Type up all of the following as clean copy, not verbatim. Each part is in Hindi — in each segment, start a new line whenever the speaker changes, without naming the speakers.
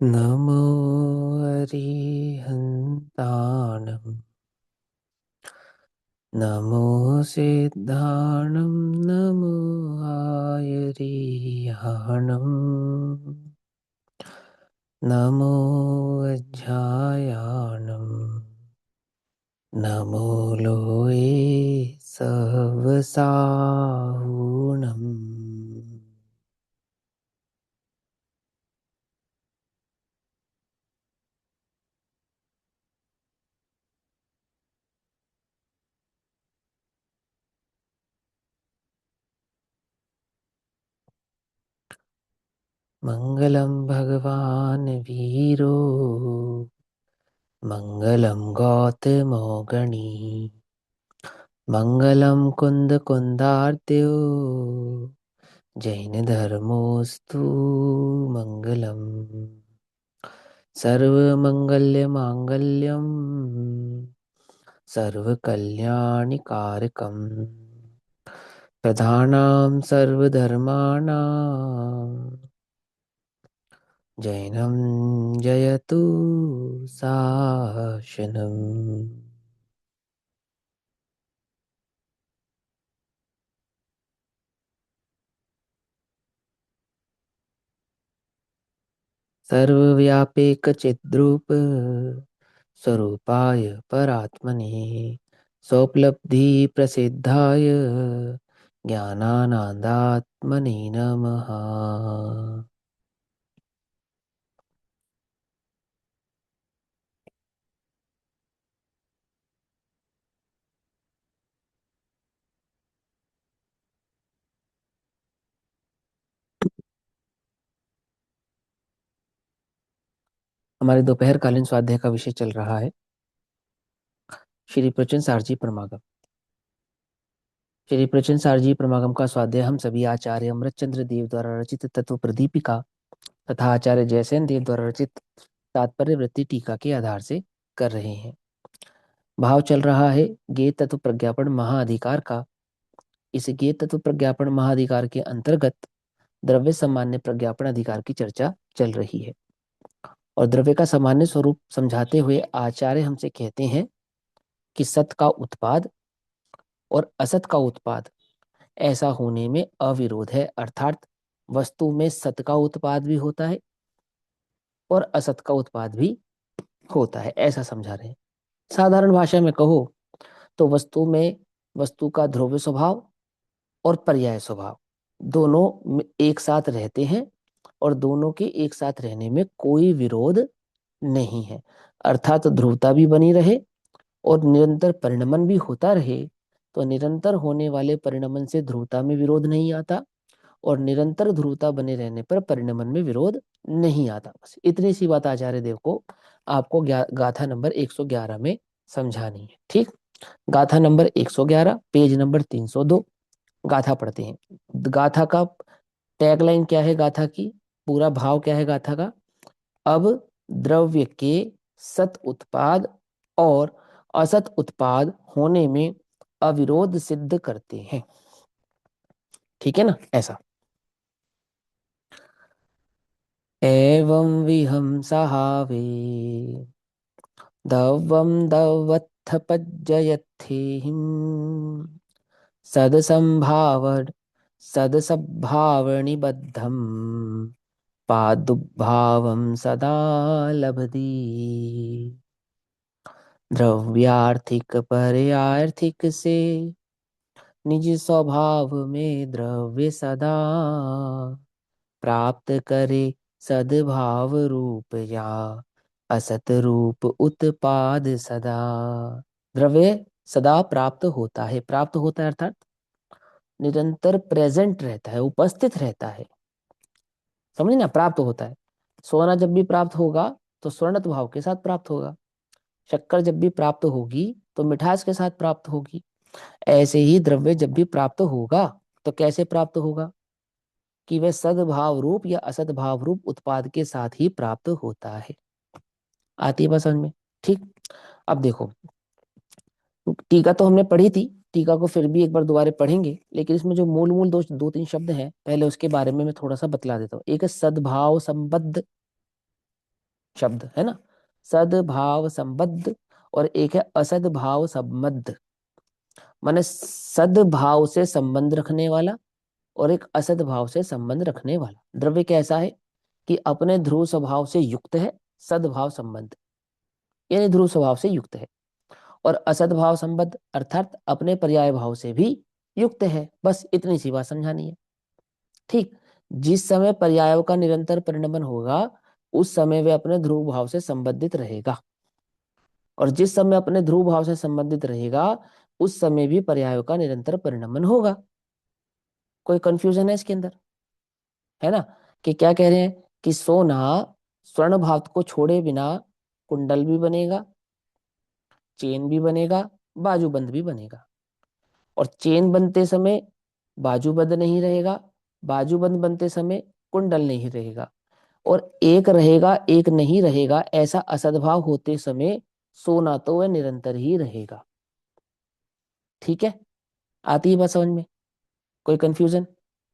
नमो अरिहन्ताणं नमो सिद्धाणं नमो आयरियाणं नमो अज्ञायाणं नमो लोये सवसाहुणम्। मङ्गलं भगवान् वीरो मङ्गलं गौतमोगणी मङ्गलं कुन्दकुन्दार्त्यो जैनधर्मोऽस्तु मङ्गलम्। सर्वमङ्गल्यमाङ्गल्यं सर्वकल्याणिकारकम् प्रधानां सर्वधर्माणां जैनं जयतु शासनम्। सर्वव्यापीकचिद्रूप स्वरूपाय परात्मने स्वोपलब्धिप्रसिद्धाय ज्ञानानन्दात्मने नमः। हमारे दोपहरकालीन स्वाध्याय का विषय चल रहा है श्री प्रचन सारजी परमागम। श्री प्रचन सारजी परमागम का स्वाध्याय हम सभी आचार्य अमृतचंद्र देव द्वारा रचित तत्व प्रदीपिका तथा आचार्य जयसेन देव द्वारा रचित तात्पर्य वृत्ति टीका के आधार से कर रहे हैं। भाव चल रहा है ज्ञेय तत्व प्रज्ञापन महाअधिकार का। इस ज्ञेय तत्व प्रज्ञापन महाअधिकार के अंतर्गत द्रव्य सामान्य प्रज्ञापन अधिकार की चर्चा चल रही है और द्रव्य का सामान्य स्वरूप समझाते हुए आचार्य हमसे कहते हैं कि सत का उत्पाद और असत का उत्पाद ऐसा होने में अविरोध है, अर्थात वस्तु में सत का उत्पाद भी होता है और असत का उत्पाद भी होता है, ऐसा समझा रहे हैं। साधारण भाषा में कहो तो वस्तु में वस्तु का ध्रुव स्वभाव और पर्याय स्वभाव दोनों एक साथ रहते हैं और दोनों के एक साथ रहने में कोई विरोध नहीं है, अर्थात ध्रुवता भी बनी रहे और निरंतर परिणमन भी होता रहे। तो निरंतर होने वाले परिणमन से ध्रुवता में विरोध नहीं आता और निरंतर ध्रुवता बने रहने पर परिणमन में विरोध नहीं आता। बस इतनी सी बात आचार्य देव को आपको गाथा नंबर 111 में समझानी है। ठीक, गाथा नंबर 111 पेज नंबर 302। गाथा पढ़ते हैं। गाथा का टैगलाइन क्या है, गाथा की पूरा भाव क्या है गाथा का? अब द्रव्य के सत उत्पाद और असत उत्पाद होने में अविरोध सिद्ध करते हैं। ठीक है ना, ऐसा। एवं विहंसहावे दवं दवत्थपज्जयथेहिं सदसंभावड सदसद्भावनिबद्धं पादुभावं सदा लभति। द्रव्यार्थिक पर्यार्थिक से निज स्वभाव में द्रव्य सदा प्राप्त करे सद्भाव रूप या असत रूप उत्पाद सदा। द्रव्य सदा प्राप्त होता है, प्राप्त होता है अर्थात निरंतर प्रेजेंट रहता है, उपस्थित रहता है। समझे ना, प्राप्त होता है। सोना जब भी प्राप्त होगा तो स्वर्णत भाव के साथ प्राप्त होगा, शक्कर जब भी प्राप्त होगी तो मिठास के साथ प्राप्त होगी। ऐसे ही द्रव्य जब भी प्राप्त होगा तो कैसे प्राप्त होगा कि वह सद्भाव रूप या असद भाव रूप उत्पाद के साथ ही प्राप्त होता है। आती है बात समझ में? ठीक, अब देखो, टीका तो हमने पढ़ी थी, टीका को फिर भी एक बार दोबारा पढ़ेंगे, लेकिन इसमें जो मूल मूल दो तीन शब्द हैं पहले उसके बारे में मैं थोड़ा सा बतला देता हूँ। एक है सद्भाव संबद्ध, शब्द है ना, सद्भाव संबद्ध और एक है असद्भाव संबद्ध। माने सद्भाव से संबंध रखने वाला और एक असद्भाव से संबंध रखने वाला द्रव्य कैसा है कि अपने ध्रुव स्वभाव से युक्त है, सद्भाव संबंध, यानी ध्रुव स्वभाव से युक्त है। और असद्भाव संबद्ध अर्थात अपने पर्याय भाव से भी युक्त है। बस इतनी सी बात समझानी है। ठीक। जिस समय पर्यायों का निरंतर परिणमन होगा उस समय वे अपने ध्रुव भाव से संबंधित रहेगा, और जिस समय अपने ध्रुव भाव से संबंधित रहेगा उस समय भी पर्यायों का निरंतर परिणमन होगा। कोई कंफ्यूजन है इसके अंदर? है ना, कि क्या कह रहे हैं कि सोना स्वर्ण भाव को छोड़े बिना कुंडल भी बनेगा, चेन भी बनेगा, बाजूबंद भी बनेगा। और चेन बनते समय बाजूबंद नहीं रहेगा, बाजूबंद बनते समय कुंडल नहीं रहेगा, और एक रहेगा एक नहीं रहेगा ऐसा असद्भाव होते समय सोना तो वह निरंतर ही रहेगा। ठीक है, आती है बात समझ में? कोई कंफ्यूजन?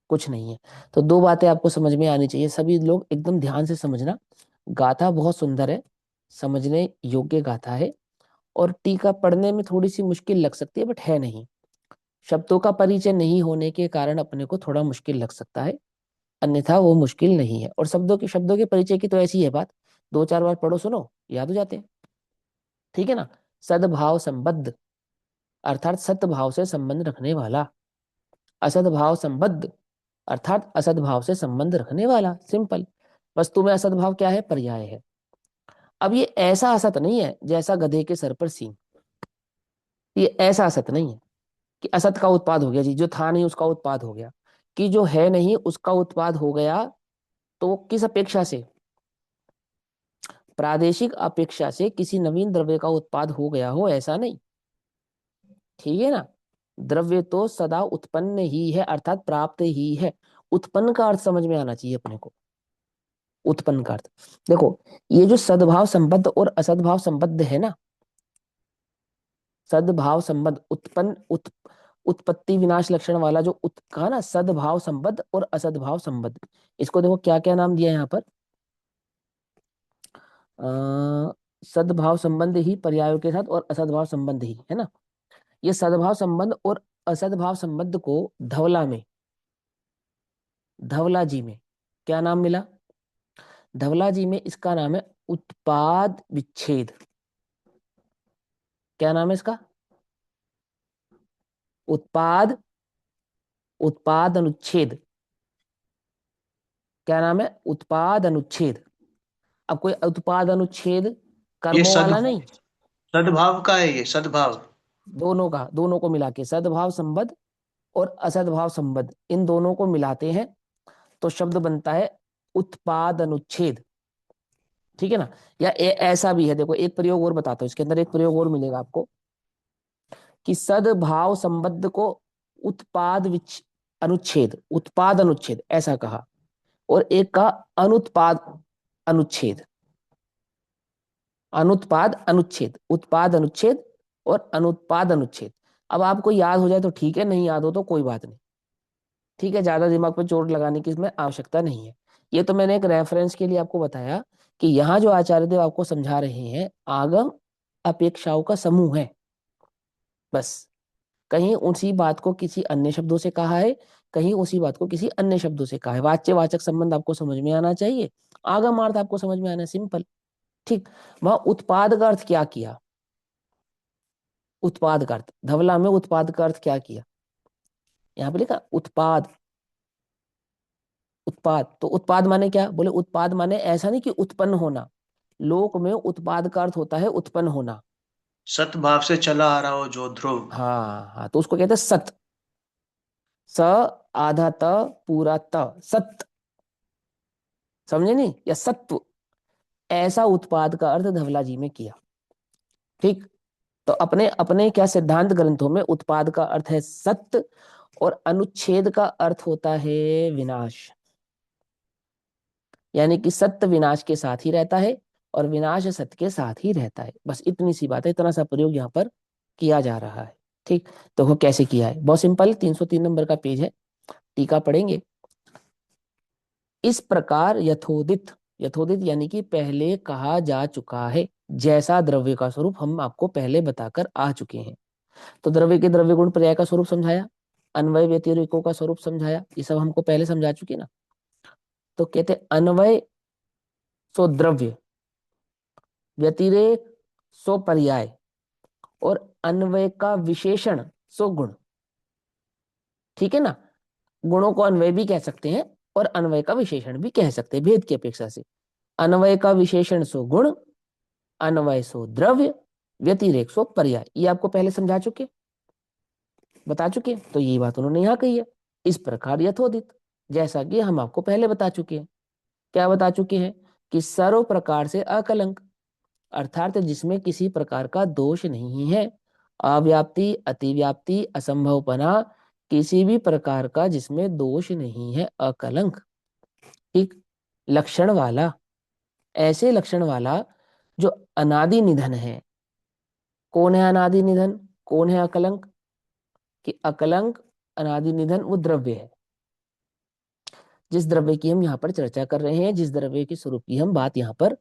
कुछ नहीं है। तो दो बातें आपको समझ में आनी चाहिए, सभी लोग एकदम ध्यान से समझना। गाथा बहुत सुंदर है, समझने योग्य गाथा है, और टीका पढ़ने में थोड़ी सी मुश्किल लग सकती है बट है नहीं। शब्दों का परिचय नहीं होने के कारण अपने को थोड़ा मुश्किल लग सकता है, अन्यथा वो मुश्किल नहीं है। और शब्दों के परिचय की तो ऐसी है बात, दो चार बार पढ़ो सुनो याद हो जाते हैं। ठीक है ना। सद्भाव संबद्ध अर्थात सत्भाव से संबंध रखने वाला, असद्भाव संबद्ध अर्थात असद्भाव से संबंध रखने वाला। सिंपल। वस्तु में असद्भाव क्या है? पर्याय है। अब ये ऐसा असत नहीं है जैसा गधे के सर पर सींग, ये ऐसा असत नहीं है कि असत का उत्पाद हो गया जी, जो था नहीं उसका उत्पाद हो गया, कि जो है नहीं उसका उत्पाद हो गया। तो किस अपेक्षा से? प्रादेशिक अपेक्षा से किसी नवीन द्रव्य का उत्पाद हो गया हो, ऐसा नहीं। ठीक है ना। द्रव्य तो सदा उत्पन्न ही है अर्थात प्राप्त ही है। उत्पन्न का अर्थ समझ में आना चाहिए अपने को। उत्पन्न का अर्थ देखो, ये जो सद्भाव संबद्ध और असद्भाव संबद्ध है ना, सद्भाव संबद्ध उत्पत्ति विनाश लक्षण वाला जो कहा ना, सद्भाव संबद्ध और असद्भाव संबद्ध, इसको देखो क्या क्या नाम दिया है यहाँ पर। सद्भाव संबंध ही पर्यायों के साथ और असद्भाव संबंध ही, है ना। ये सद्भाव संबंध और असद्भाव संबंध को धवला में, धवला जी में क्या नाम मिला? धवला जी में इसका नाम है उत्पाद विच्छेद। क्या नाम है इसका? उत्पाद, उत्पाद अनुच्छेद। क्या नाम है? उत्पाद अनुच्छेद। अब कोई उत्पाद अनुच्छेद
ये
कर्मों वाला नहीं,
सद्भाव का है, ये सद्भाव।
दोनों का, दोनों को मिला के सद्भाव संबद्ध और असद्भाव संबद्ध, इन दोनों को मिलाते हैं तो शब्द बनता है उत्पाद अनुच्छेद। ठीक है ना। या ऐसा भी है, देखो एक प्रयोग और बताता हूं, इसके अंदर एक प्रयोग और मिलेगा आपको, कि सद्भाव संबद्ध को अनुच्छेद, उत्पाद अनुच्छेद ऐसा कहा, और एक का अनुत्पाद अनुच्छेद, अनुत्पाद अनुच्छेद, उत्पाद अनुच्छेद और अनुत्पाद अनुच्छेद। अब आपको याद हो जाए तो ठीक है, नहीं याद हो तो कोई बात नहीं। ठीक है, ज्यादा दिमाग पे चोट लगाने की इसमें आवश्यकता नहीं है। ये तो मैंने एक रेफरेंस के लिए आपको बताया कि यहाँ जो आचार्य देव आपको समझा रहे हैं आगम अपेक्षाओं का समूह है। बस कहीं उसी बात को किसी अन्य शब्दों से कहा है, कहीं उसी बात को किसी अन्य शब्दों से कहा है। वाच्य वाचक संबंध आपको समझ में आना चाहिए, आगम अर्थ आपको समझ में आना है, सिंपल। ठीक। वहां उत्पाद का अर्थ क्या किया? उत्पाद का अर्थ धवला में उत्पाद का अर्थ क्या किया? यहाँ पे लिखा उत्पाद। उत्पाद तो उत्पाद माने क्या? बोले उत्पाद माने ऐसा नहीं कि उत्पन्न होना, लोक में उत्पाद का अर्थ होता है उत्पन्न होना।
सद्भाव से चला आ रहा हो जो ध्रुव।
हाँ हाँ, तो उसको कहते हैं सत। स आधा त पूरा त, सत। समझे नहीं? या सत्व, ऐसा उत्पाद का अर्थ धवला जी में किया। ठीक। तो अपने अपने क्या सिद्धांत ग्रंथों में उत्पाद का अर्थ है सत्य, और अनुच्छेद का अर्थ होता है विनाश। यानी कि सत्य विनाश के साथ ही रहता है और विनाश सत्य के साथ ही रहता है। बस इतनी सी बात है, इतना सा प्रयोग यहाँ पर किया जा रहा है। ठीक। तो वो कैसे किया है? बहुत सिंपल, 303 नंबर का पेज है, टीका पढ़ेंगे। इस प्रकार यथोदित यथोदित यानी कि पहले कहा जा चुका है, जैसा द्रव्य का स्वरूप हम आपको पहले बताकर आ चुके हैं। तो द्रव्य के द्रव्य गुण पर्याय का स्वरूप समझाया, अन्वय व्यतिरेकों का स्वरूप समझाया, ये सब हमको पहले समझा चुके ना। तो कहते अन्वय सो द्रव्य, व्यतिरेक सो पर्याय, और अन्वय का विशेषण सो गुण। ठीक है ना। गुणों को अन्वय भी कह सकते हैं और अन्वय का विशेषण भी कह सकते हैं भेद की अपेक्षा से। अन्वय का विशेषण सो गुण, अन्वय सो द्रव्य, व्यतिरेक सो पर्याय, ये आपको पहले समझा चुके, बता चुके। तो यही बात उन्होंने यहाँ कही है। इस प्रकार यथोदित, जैसा कि हम आपको पहले बता चुके हैं। क्या बता चुके हैं? कि सर्व प्रकार से अकलंक, अर्थात जिसमें किसी प्रकार का दोष नहीं है। अव्याप्ति, अतिव्याप्ति, असंभवपना, किसी भी प्रकार का जिसमें दोष नहीं है, अकलंक। ठीक। लक्षण वाला, ऐसे लक्षण वाला जो अनादि निधन है। कौन है अनादि निधन? कौन है अकलंक? कि अकलंक अनादि निधन वो द्रव्य है, जिस द्रव्य की हम यहाँ पर चर्चा कर रहे हैं, जिस द्रव्य के स्वरूप की हम बात यहाँ पर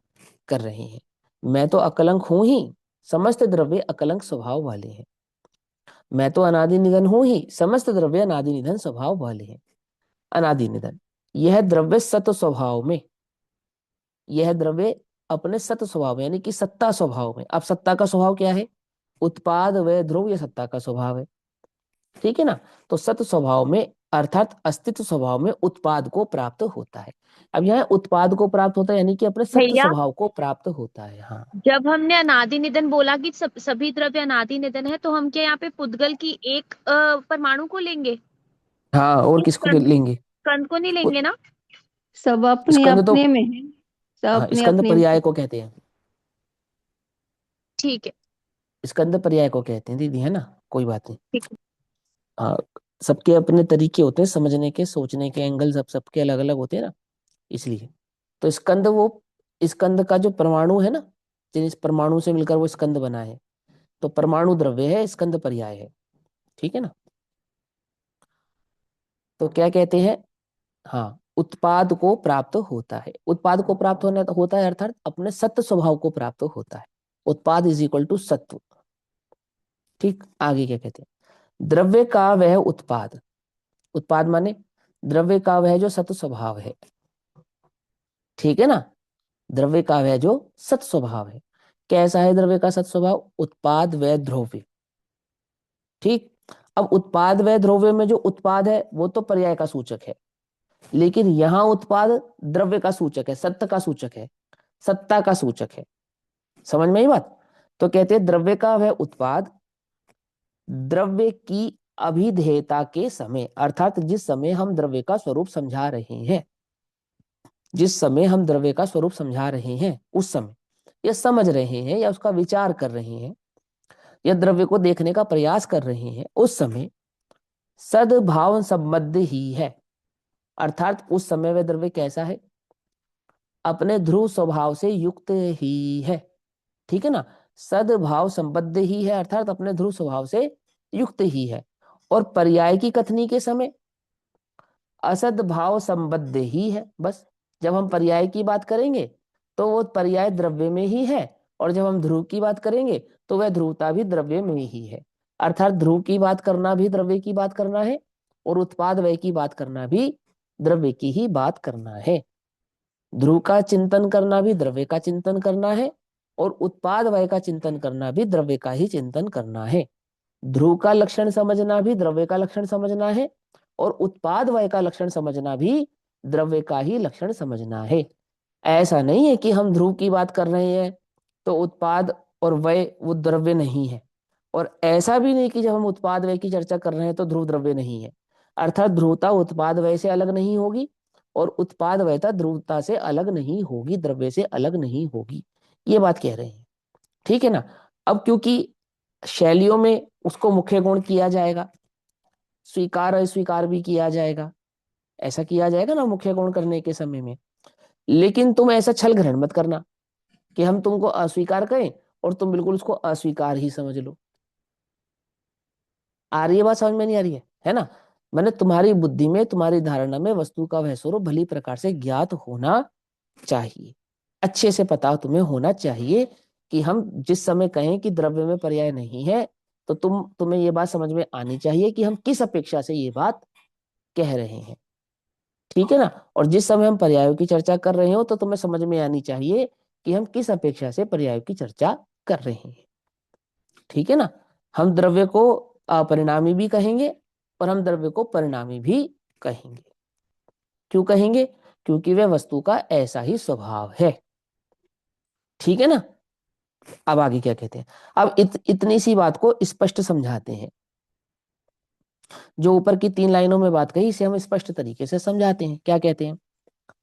कर रहे हैं। मैं तो अकलंक हूं ही, समस्त द्रव्य अकलंक स्वभाव वाले हैं। मैं तो अनादि निधन हूं ही, समस्त द्रव्य अनादि निधन स्वभाव वाले हैं। अनादि निधन, यह द्रव्य सत स्वभाव में, यह द्रव्य अपने सत स्वभाव में यानी कि सत्ता स्वभाव में। अब सत्ता का स्वभाव क्या है? उत्पाद व ध्रुव, यह सत्ता का स्वभाव है। ठीक है ना। तो सत स्वभाव में अर्थात अस्तित्व स्वभाव में उत्पाद को प्राप्त होता है। अब यहाँ उत्पाद को प्राप्त होता है यानी कि अपने सत्य
भैया,
स्वभाव को प्राप्त होता है। हाँ।
जब हमने अनादि निधन बोला कि सभी द्रव्य अनादि निधन है, तो हम क्या यहाँ पे पुद्गल की एक परमाणु को लेंगे?
हाँ, और
इस
किसको लेंगे?
कंद को नहीं
उ-
लेंगे ना?
सब अपने
स्कंद तो,
अपने में है। सब
हाँ,
अपने
स्कंद
अपने में।
पर्याय को कहते हैं।
ठीक है।
स्कंद पर्याय को कहते हैं दीदी, है ना। कोई बात नहीं।
ठीक है।
हाँ, सबके अपने तरीके होते हैं समझने के, सोचने के एंगल सब सबके अलग अलग होते हैं ना, इसलिए। तो स्कंद वो, स्कंद का जो परमाणु है ना, जिस परमाणु से मिलकर वो स्कंद बना है, तो परमाणु द्रव्य है, स्कंद पर्याय है। ठीक है ना। तो क्या कहते हैं? हाँ, उत्पाद को प्राप्त होता है। उत्पाद को प्राप्त होना होता है अर्थात अपने सत्य स्वभाव को प्राप्त होता है। उत्पाद इज इक्वल टू सत्व। ठीक। आगे क्या कहते हैं? द्रव्य का वह उत्पाद, उत्पाद माने द्रव्य का वह जो सत स्वभाव है। ठीक है ना। द्रव्य का वह जो सत स्वभाव है। कैसा है द्रव्य का सत स्वभाव? उत्पाद व द्रव्य। ठीक। अब उत्पाद व द्रव्य में जो उत्पाद है वो तो पर्याय का सूचक है, लेकिन यहां उत्पाद द्रव्य का सूचक है, सत्य का सूचक है, सत्ता का सूचक है। समझ में आई बात? तो कहते हैं द्रव्य का वह उत्पाद द्रव्य की अभिधेयता के समय, अर्थात जिस समय हम द्रव्य का स्वरूप समझा रहे हैं, जिस समय हम द्रव्य का स्वरूप समझा रहे हैं उस समय, या समझ रहे हैं या उसका विचार कर रहे हैं, या द्रव्य को देखने का प्रयास कर रहे हैं, उस समय सद्भाव संबद्ध ही है। अर्थात उस समय वह द्रव्य कैसा है? अपने ध्रुव स्वभाव से युक्त ही है। ठीक है ना। सद्भाव संबद्ध ही है अर्थात अपने ध्रुव स्वभाव से युक्त ही है। और पर्याय की कथनी के समय असद भाव संबद्ध ही है। बस, जब हम पर्याय की बात करेंगे तो वो पर्याय द्रव्य में ही है, और जब हम ध्रुव की बात करेंगे तो वह ध्रुवता भी द्रव्य में ही है। अर्थात ध्रुव की बात करना भी द्रव्य की बात करना है, और उत्पाद व्यय की बात करना भी द्रव्य की ही बात करना है। ध्रुव का चिंतन करना भी द्रव्य का चिंतन करना है, और उत्पाद व्यय का चिंतन करना भी द्रव्य का ही चिंतन करना है। ध्रुव का लक्षण समझना भी द्रव्य का लक्षण समझना है, और उत्पाद वय का लक्षण समझना भी द्रव्य का ही लक्षण समझना है। ऐसा नहीं है कि हम ध्रुव की बात कर रहे हैं तो उत्पाद और वय वो द्रव्य नहीं है, और ऐसा भी नहीं कि जब हम उत्पाद वय की चर्चा कर रहे हैं तो ध्रुव द्रव्य नहीं है। अर्थात ध्रुवता उत्पाद वय से अलग नहीं होगी, और उत्पाद वयता ध्रुवता से अलग नहीं होगी, द्रव्य से अलग नहीं होगी। ये बात कह रहे हैं। ठीक है ना। अब क्योंकि शैलियों में उसको मुख्य गुण किया जाएगा, स्वीकार अस्वीकार भी किया जाएगा, ऐसा किया जाएगा ना मुख्य गुण करने के समय में। लेकिन तुम ऐसा छल ग्रहण मत करना कि हम तुमको अस्वीकार करें और तुम बिल्कुल उसको अस्वीकार ही समझ लो। आ रही है बात समझ में? नहीं आ रही है ना। मैंने तुम्हारी बुद्धि में, तुम्हारी धारणा में वस्तु का वह स्वरूप भली प्रकार से ज्ञात होना चाहिए। अच्छे से पता तुम्हें होना चाहिए कि हम जिस समय कहें कि द्रव्य में पर्याय नहीं है, तो तुम्हें ये बात समझ में आनी चाहिए कि हम किस अपेक्षा से ये बात कह रहे हैं। ठीक है ना। और जिस समय हम पर्यायों की चर्चा कर रहे हो तो तुम्हें समझ में आनी चाहिए कि हम किस अपेक्षा से पर्यायों की चर्चा कर रहे हैं। ठीक है ना। हम द्रव्य को अपरिणामी भी कहेंगे और हम द्रव्य को परिणामी भी कहेंगे। क्यों कहेंगे? क्योंकि वह वस्तु का ऐसा ही स्वभाव है। ठीक है ना। अब आगे क्या कहते हैं। अब इतनी सी बात को स्पष्ट समझाते हैं। जो ऊपर की 3 लाइनों में बात कही इसे हम स्पष्ट तरीके से समझाते हैं। क्या कहते हैं?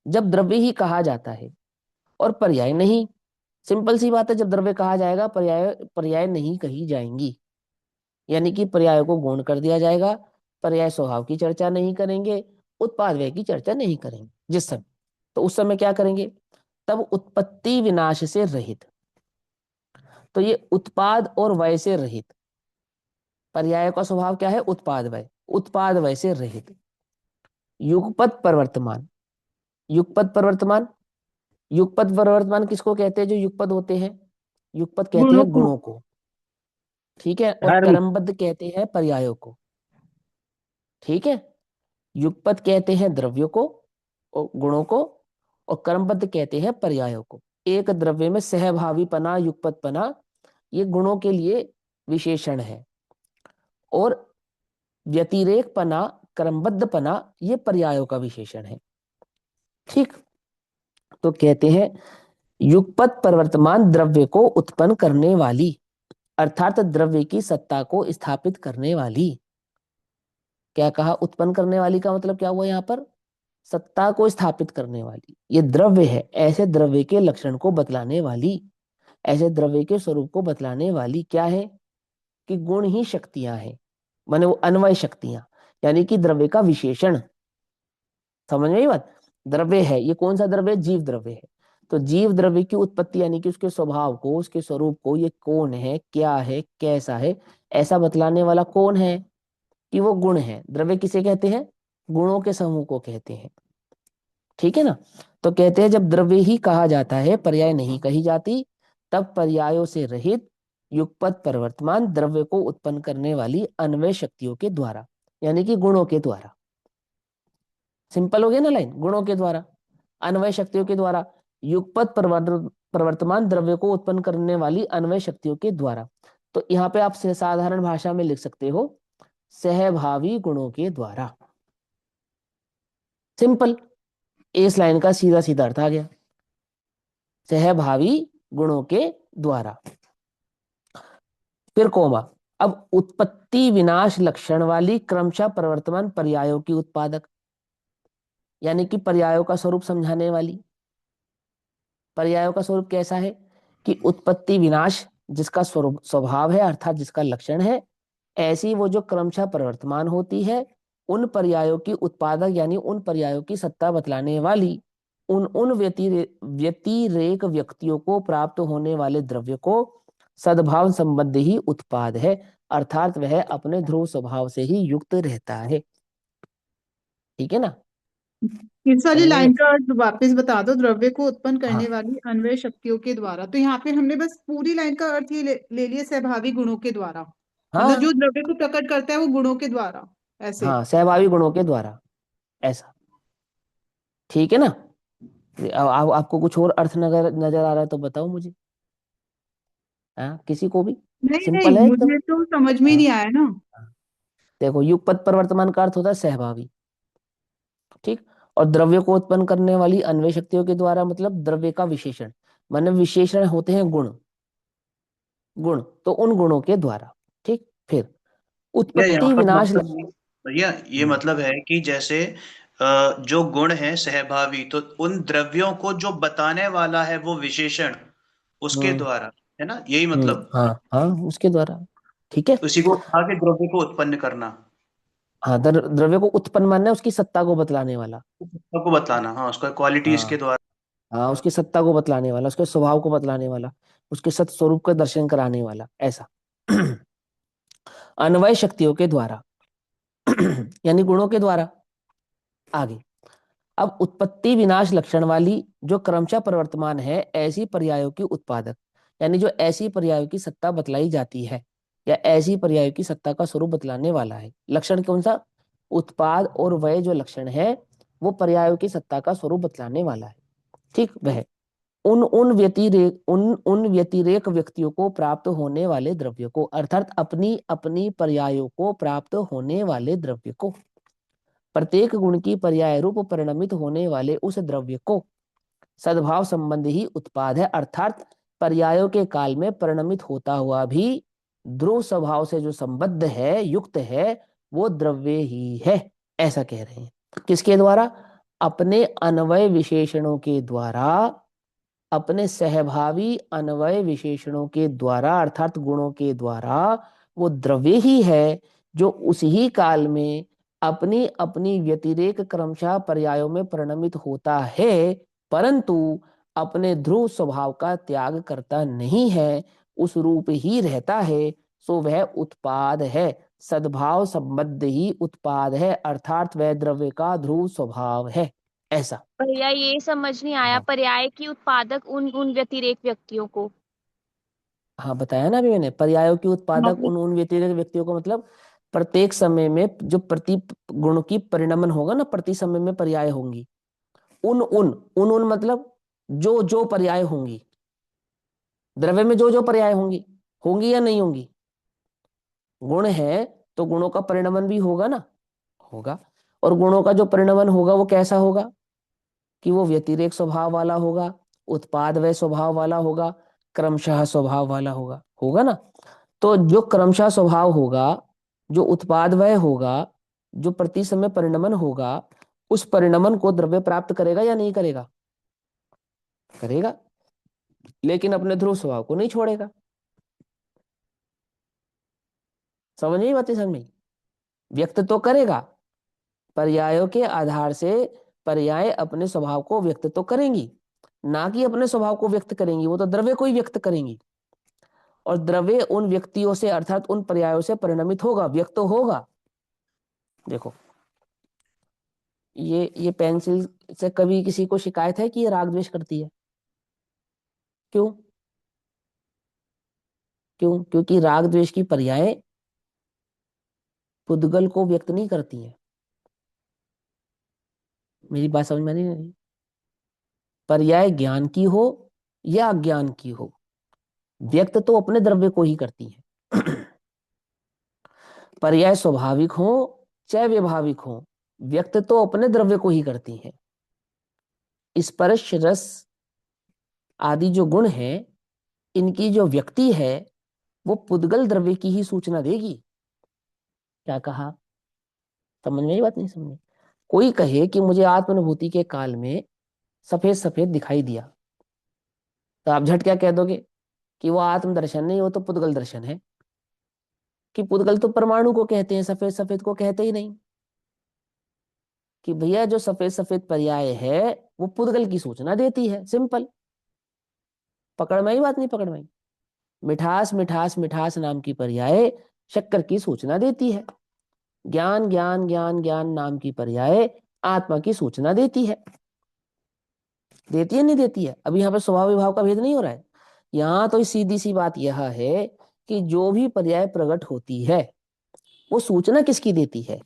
जब द्रव्य ही कहा जाता है और पर्याय नहीं, सिंपल सी बात है, जब द्रव्य कहा जाएगा पर्याय पर्याय नहीं कही जाएंगी, यानी कि पर्याय को गौण कर दिया जाएगा। पर्याय स्वभाव की चर्चा नहीं करेंगे, उत्पाद व्यय की चर्चा नहीं करेंगे जिस समय। तो उस समय क्या करेंगे? तब उत्पत्ति विनाश से रहित, तो ये उत्पाद और वय से रहित, पर्याय का स्वभाव क्या है? उत्पाद वय, उत्पाद वय से रहित युगपत प्रवर्तमान। युगपत प्रवर्तमान, युगपत प्रवर्तमान किसको कहते हैं? जो युगपद होते हैं, युगपद कहते
गुणों
हैं
को।
गुणों को। ठीक है। और
धर्म।
क्रमबद्ध कहते हैं पर्यायों को। ठीक है। युगपद कहते हैं द्रव्यों को और गुणों को, और क्रमबद्ध कहते हैं पर्यायों को। एक द्रव्य में सहभावीपना, युगपतपना, ये गुणों के लिए विशेषण है, और व्यतिरेकपना, क्रमबद्धपना, ये पर्यायों का विशेषण है। ठीक। तो कहते हैं युगपत प्रवर्तमान द्रव्य को उत्पन्न करने वाली, अर्थात द्रव्य की सत्ता को स्थापित करने वाली। क्या कहा? उत्पन्न करने वाली का मतलब क्या हुआ? यहाँ पर सत्ता को स्थापित करने वाली। ये द्रव्य है, ऐसे द्रव्य के लक्षण को बतलाने वाली, ऐसे द्रव्य के स्वरूप को बतलाने वाली क्या है? कि गुण ही शक्तियां हैं, माने वो अन्वय शक्तियां, यानी कि द्रव्य का विशेषण। समझ में आई बात? द्रव्य है, ये कौन सा द्रव्य है? जीव द्रव्य है। तो जीव द्रव्य की उत्पत्ति यानी कि उसके स्वभाव को, उसके स्वरूप को, ये कौन है, क्या है, कैसा है, ऐसा बतलाने वाला कौन है? कि वो गुण है। द्रव्य किसे कहते हैं? गुणों के समूह को कहते हैं। ठीक है ना। तो कहते हैं जब द्रव्य ही कहा जाता है, पर्याय नहीं कही जाती, तब पर्यायों से रहित युगपत प्रवर्तमान द्रव्य को उत्पन्न करने वाली अन्वय शक्तियों के द्वारा, यानी कि गुणों के द्वारा। सिंपल हो गया ना लाइन? गुणों के द्वारा, अन्वय शक्तियों के द्वारा, युगपत प्रवर्तमान द्रव्य को उत्पन्न करने वाली अन्वय शक्तियों के द्वारा। तो यहाँ पे आप साधारण भाषा में लिख सकते हो सहभावी गुणों के द्वारा। सिंपल, इस लाइन का सीधा सीधा अर्थ आ गया, सहभावी गुणों के द्वारा। फिर कोमा, अब उत्पत्ति विनाश लक्षण वाली क्रमशः प्रवर्तमान पर्यायों की उत्पादक, यानी कि पर्यायों का स्वरूप समझाने वाली। पर्यायों का स्वरूप कैसा है? कि उत्पत्ति विनाश जिसका स्वरूप स्वभाव है, अर्थात जिसका लक्षण है, ऐसी वो जो क्रमशः प्रवर्तमान होती है, उन पर्यायों की उत्पादक, यानी उन पर्यायों की सत्ता बतलाने वाली, उन उन व्यतिरेक व्यक्तियों को प्राप्त होने वाले द्रव्य को सद्भाव संबद्ध ही उत्पाद है, अर्थात वह अपने ध्रुव स्वभाव से ही युक्त रहता है। ठीक है ना।
इस वाली
समझ में?
लाइन का अर्थ वापस बता दो। द्रव्य को उत्पन्न करने
हाँ
वाली अन्वय शक्तियों के द्वारा, तो यहाँ पे हमने बस पूरी लाइन का अर्थ ये ले लिया, सहभावी गुणों के द्वारा। मतलब जो
हाँ
द्रव्य को प्रकट करता है वो गुणों के द्वारा, ऐसे।
हाँ, सहभावी गुणों के द्वारा, ऐसा। ठीक है ना। आपको कुछ और अर्थ नजर नजर आ रहा है तो बताओ मुझे। हाँ, किसी को भी?
नहीं नहीं,
सिंपल है एकदम।
मुझे तो समझ में ही
हाँ
नहीं आया ना।
हाँ। देखो, युगपत प्रवर्तमान का अर्थ होता है सहभावी। ठीक। और द्रव्य को उत्पन्न करने वाली अन्वय शक्तियों के द्वारा मतलब द्रव्य का विशेषण, माने विशेषण होते हैं गुण। गुण तो उन गुणों के द्वारा। ठीक। फिर
या यहाँ
उत्पत्ति
पर
विनाश
मतलब, भैया ये
हम्म
मतलब है कि जैसे जो गुण है सहभावी, तो उन द्रव्यों को जो बताने वाला है वो विशेषण, उसके
हम्म
द्वारा, है ना, यही मतलब।
हाँ हाँ, उसके द्वारा। ठीक है।
उसी को कहा कि द्रव्य को उत्पन्न करना,
हाँ, द्रव्य को उत्पन्न मानना है उसकी सत्ता को बतलाने वाला।
सबको बताना, हाँ, उसका क्वालिटी इसके
हाँ
द्वारा।
हाँ, उसकी सत्ता को बतलाने वाला, उसके स्वभाव को बतलाने वाला, उसके सत स्वरूप का दर्शन कराने वाला, ऐसा। अन्वय शक्तियों के द्वारा यानी गुणों के द्वारा। आगे, अब उत्पत्ति विनाश लक्षण वाली जो क्रमशः प्रवर्तमान है ऐसी पर्यायों की उत्पादक, यानी जो ऐसी पर्यायों की सत्ता बतलाई जाती है या ऐसी पर्यायों की सत्ता का स्वरूप बतलाने वाला है। लक्षण कौन सा? उत्पाद और वय जो लक्षण है वो पर्यायों की सत्ता का स्वरूप बतलाने वाला है। ठीक, वह उन व्यतिरेक व्यक्तियों को प्राप्त होने वाले द्रव्य को, अर्थात अपनी अपनी पर्यायों को प्राप्त होने वाले द्रव्य को, प्रत्येक गुण की पर्याय रूप परिणमित होने वाले उस द्रव्य को सद्भाव संबंध ही उत्पाद है, अर्थात पर्यायों के काल में परिणमित होता हुआ भी ध्रुव स्वभाव से जो संबद्ध है, युक्त है, वो द्रव्य ही है, ऐसा कह रहे हैं। किसके द्वारा? अपने अन्वय विशेषणों के द्वारा, अपने सहभावी अन्वय विशेषणों के द्वारा अर्थात गुणों के द्वारा वो द्रव्य ही है जो उस ही काल में अपनी अपनी व्यतिरेक क्रमशः पर्यायों में परिणमित होता है, परंतु अपने ध्रुव स्वभाव का त्याग करता नहीं है, उस रूप ही रहता है, सो वह उत्पाद है। सद्भाव संबद्ध ही उत्पाद है, अर्थात वह द्रव्य का ध्रुव स्वभाव है, ऐसा।
भैया ये समझ नहीं आया,
हाँ
पर्याय की उत्पादक उन उन व्यतिरेक व्यक्तियों को।
हाँ, बताया ना अभी मैंने, पर्यायों की उत्पादक
हाँ।
उन व्यतिरेक व्यक्तियों को, मतलब प्रत्येक समय में जो प्रति गुण की परिणमन होगा ना, प्रति समय में पर्याय होंगी, उन मतलब जो जो पर्याय होंगी द्रव्य में, जो जो पर्याय होंगी, होंगी या नहीं होंगी? गुण है तो गुणों का परिणमन भी होगा ना, होगा। और गुणों का जो परिणमन होगा वो कैसा होगा? कि वो व्यतिरेक स्वभाव वाला होगा, उत्पाद व स्वभाव वाला होगा, क्रमशः स्वभाव वाला होगा, होगा ना। तो जो क्रमशः स्वभाव होगा, जो उत्पाद वय होगा, जो प्रति समय परिणमन होगा, उस परिणमन को द्रव्य प्राप्त करेगा या नहीं करेगा? करेगा, लेकिन अपने ध्रुव स्वभाव को नहीं छोड़ेगा। समझ नहीं बातें? समझ में? व्यक्त तो करेगा, पर्यायों के आधार से पर्याय अपने स्वभाव को व्यक्त तो करेंगी, ना कि अपने स्वभाव को व्यक्त करेंगी, वो तो द्रव्य को ही व्यक्त करेंगी। और द्रव्य उन व्यक्तियों से अर्थात उन पर्यायों से परिणमित होगा, व्यक्त होगा। देखो, ये पेंसिल से कभी किसी को शिकायत है कि ये राग द्वेष करती है? क्यों? क्यों? क्योंकि राग द्वेष की पर्याय पुद्गल को व्यक्त नहीं करती है। मेरी बात समझ में नहीं आ रही? पर्याय ज्ञान की हो या अज्ञान की हो, व्यक्त तो अपने द्रव्य को ही करती है। पर्याय स्वाभाविक हो चाहे व्यवहारिक हो, व्यक्त तो अपने द्रव्य को ही करती है। स्पर्श रस आदि जो गुण है, इनकी जो व्यक्ति है वो पुद्गल द्रव्य की ही सूचना देगी। क्या कहा? समझ में? बात नहीं समझ में? कोई कहे कि मुझे आत्मानुभूति के काल में सफेद सफेद दिखाई दिया, तो आप झट क्या कह दोगे? कि वो आत्म दर्शन नहीं, वो तो पुद्गल दर्शन है। कि पुद्गल तो परमाणु को कहते हैं, सफेद सफेद को कहते ही नहीं। कि भैया जो सफेद सफेद पर्याय है वो पुद्गल की सूचना देती है, सिंपल। पकड़ में आई बात? नहीं पकड़ में आई? मिठास मिठास मिठास नाम की पर्याय शक्कर की सूचना देती है। ज्ञान ज्ञान ज्ञान ज्ञान नाम की पर्याय आत्मा की सूचना देती है। देती है नहीं देती है? अब यहाँ पे स्वभाव विभाव का भेद नहीं हो रहा है। यहाँ तो सीधी सी बात यह है कि जो भी पर्याय प्रकट होती है वो सूचना किसकी देती है?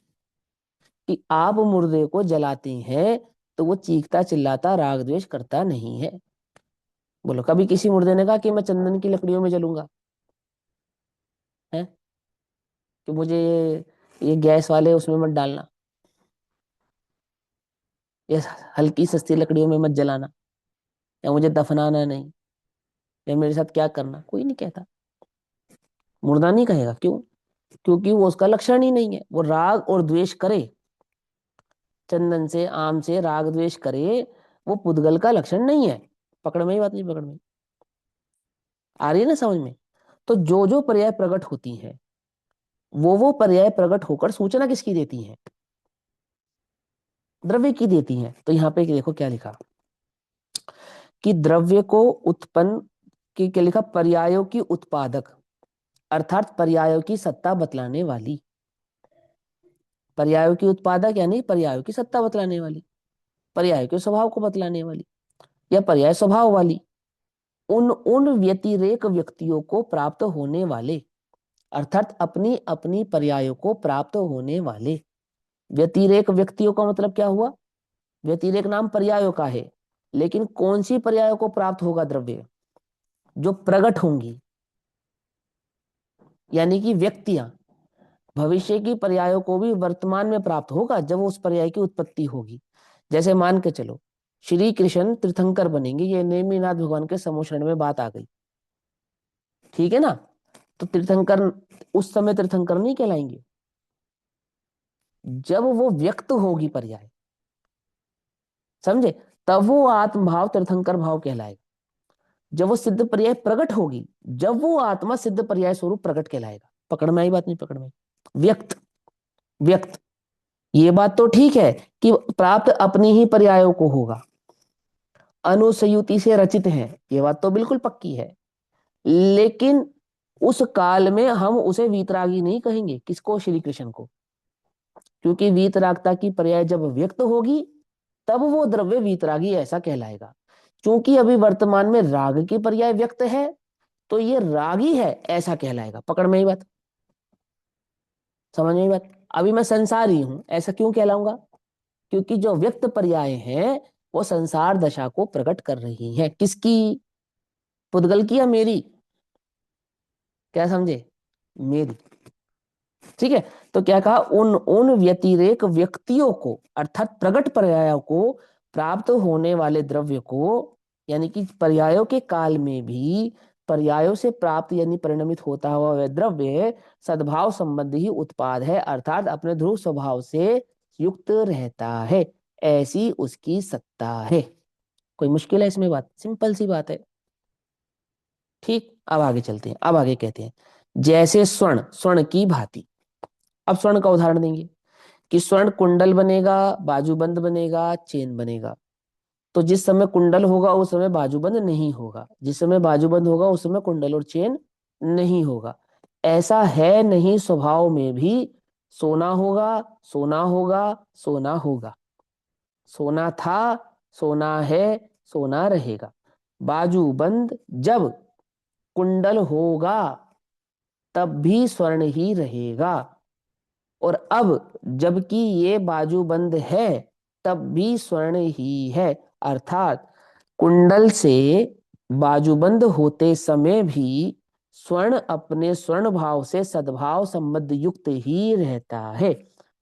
कि आप मुर्दे को जलाते हैं तो वो चीखता चिल्लाता राग द्वेष करता नहीं है। बोलो, कभी किसी मुर्दे ने कहा कि मैं चंदन की लकड़ियों में जलूंगा? है कि मुझे ये गैस वाले उसमें मत डालना, ये हल्की सस्ती लकड़ियों में मत जलाना, या मुझे दफनाना नहीं, या मेरे साथ क्या करना? कोई नहीं कहता। मुर्दा नहीं कहेगा। क्यों? क्योंकि वो उसका लक्षण ही नहीं है। वो राग और द्वेष करे, चंदन से आम से राग द्वेष करे, वो पुद्गल का लक्षण नहीं है। पकड़ में ही बात? नहीं पकड़ में? आ रही है ना समझ में? तो जो जो पर्याय प्रकट होती है वो पर्याय प्रकट होकर सूचना किसकी देती है? द्रव्य की देती है। तो यहाँ पे देखो क्या लिखा कि द्रव्य को उत्पन्न की, क्या लिखा? पर्यायों की उत्पादक अर्थात पर्यायों की सत्ता बतलाने वाली। पर्यायों की उत्पादक यानी पर्यायों की सत्ता बतलाने वाली। पर्याय के स्वभाव को बतलाने वाली या पर्याय स्वभाव वाली, उन उन व्यतिरेक व्यक्तियों को प्राप्त होने वाले, अर्थात अपनी अपनी पर्यायों को प्राप्त होने वाले। व्यतिरेक व्यक्तियों का मतलब क्या हुआ? व्यतिरेक नाम पर्यायों का है, लेकिन कौन सी पर्यायों को प्राप्त होगा द्रव्य? जो प्रकट होंगी, यानी कि व्यक्तियां। भविष्य की पर्यायों को भी वर्तमान में प्राप्त होगा जब उस पर्याय की उत्पत्ति होगी। जैसे मान के चलो श्री कृष्ण तीर्थंकर बनेंगे, ये नेमिनाथ भगवान के समोषण में बात आ गई, ठीक है ना? तो तीर्थंकर उस समय तीर्थंकर नहीं कहलाएंगे, जब वो व्यक्त होगी पर्याय, समझे? तब वो आत्मभाव तीर्थंकर भाव कहलाएगा। जब वो सिद्ध पर्याय प्रकट होगी, जब वो आत्मा सिद्ध पर्याय स्वरूप प्रकट कहलाएगा। पकड़ में आई बात? नहीं पकड़ में? व्यक्त, व्यक्त, ये बात तो ठीक है कि प्राप्त अपनी ही पर्यायों को होगा, अनुसयुति से रचित है, ये बात तो बिल्कुल पक्की है। लेकिन उस काल में हम उसे वीतरागी नहीं कहेंगे। किसको? श्री कृष्ण को। क्योंकि वीतरागता की पर्याय जब व्यक्त होगी तब वो द्रव्य वीतरागी ऐसा कहलाएगा। क्योंकि अभी वर्तमान में राग की पर्याय व्यक्त है, तो ये रागी है ऐसा कहलाएगा। पकड़ में ही बात? समझ में ही बात? अभी मैं संसारी हूं ऐसा क्यों कहलाऊंगा? क्योंकि जो व्यक्त पर्याय हैं वो संसार दशा को प्रकट कर रही हैं। किसकी? पुद्गल की या मेरी? क्या समझे? मेरी। ठीक है, तो क्या कहा? उन उन व्यतिरेक व्यक्तियों को, अर्थात प्रकट पर्यायों को प्राप्त होने वाले द्रव्य को, यानी कि पर्यायों के काल में भी पर्यायों से प्राप्त यानी परिणमित होता हुआ वह द्रव्य सद्भाव संबंधी ही उत्पाद है, अर्थात अपने ध्रुव स्वभाव से युक्त रहता है, ऐसी उसकी सत्ता है। कोई मुश्किल है इसमें? बात सिंपल सी बात है। ठीक, अब आगे चलते हैं। अब आगे कहते हैं जैसे स्वर्ण, स्वर्ण की भांति। अब स्वर्ण का उदाहरण देंगे कि स्वर्ण कुंडल बनेगा, बाजूबंद बनेगा, चेन बनेगा। तो जिस समय कुंडल होगा उस समय बाजूबंद नहीं होगा, जिस समय बाजूबंद होगा उस समय कुंडल और चेन नहीं होगा। ऐसा है नहीं स्वभाव में भी, सोना होगा, सोना होगा, सोना होगा, सोना था, सोना है, सोना रहेगा। बाजूबंद जब कुंडल होगा तब भी स्वर्ण ही रहेगा, और अब जबकि ये बाजूबंद है तब भी स्वर्ण ही है। अर्थात कुंडल से बाजूबंद होते समय भी स्वर्ण अपने स्वर्ण भाव से सद्भाव संबंध युक्त ही रहता है,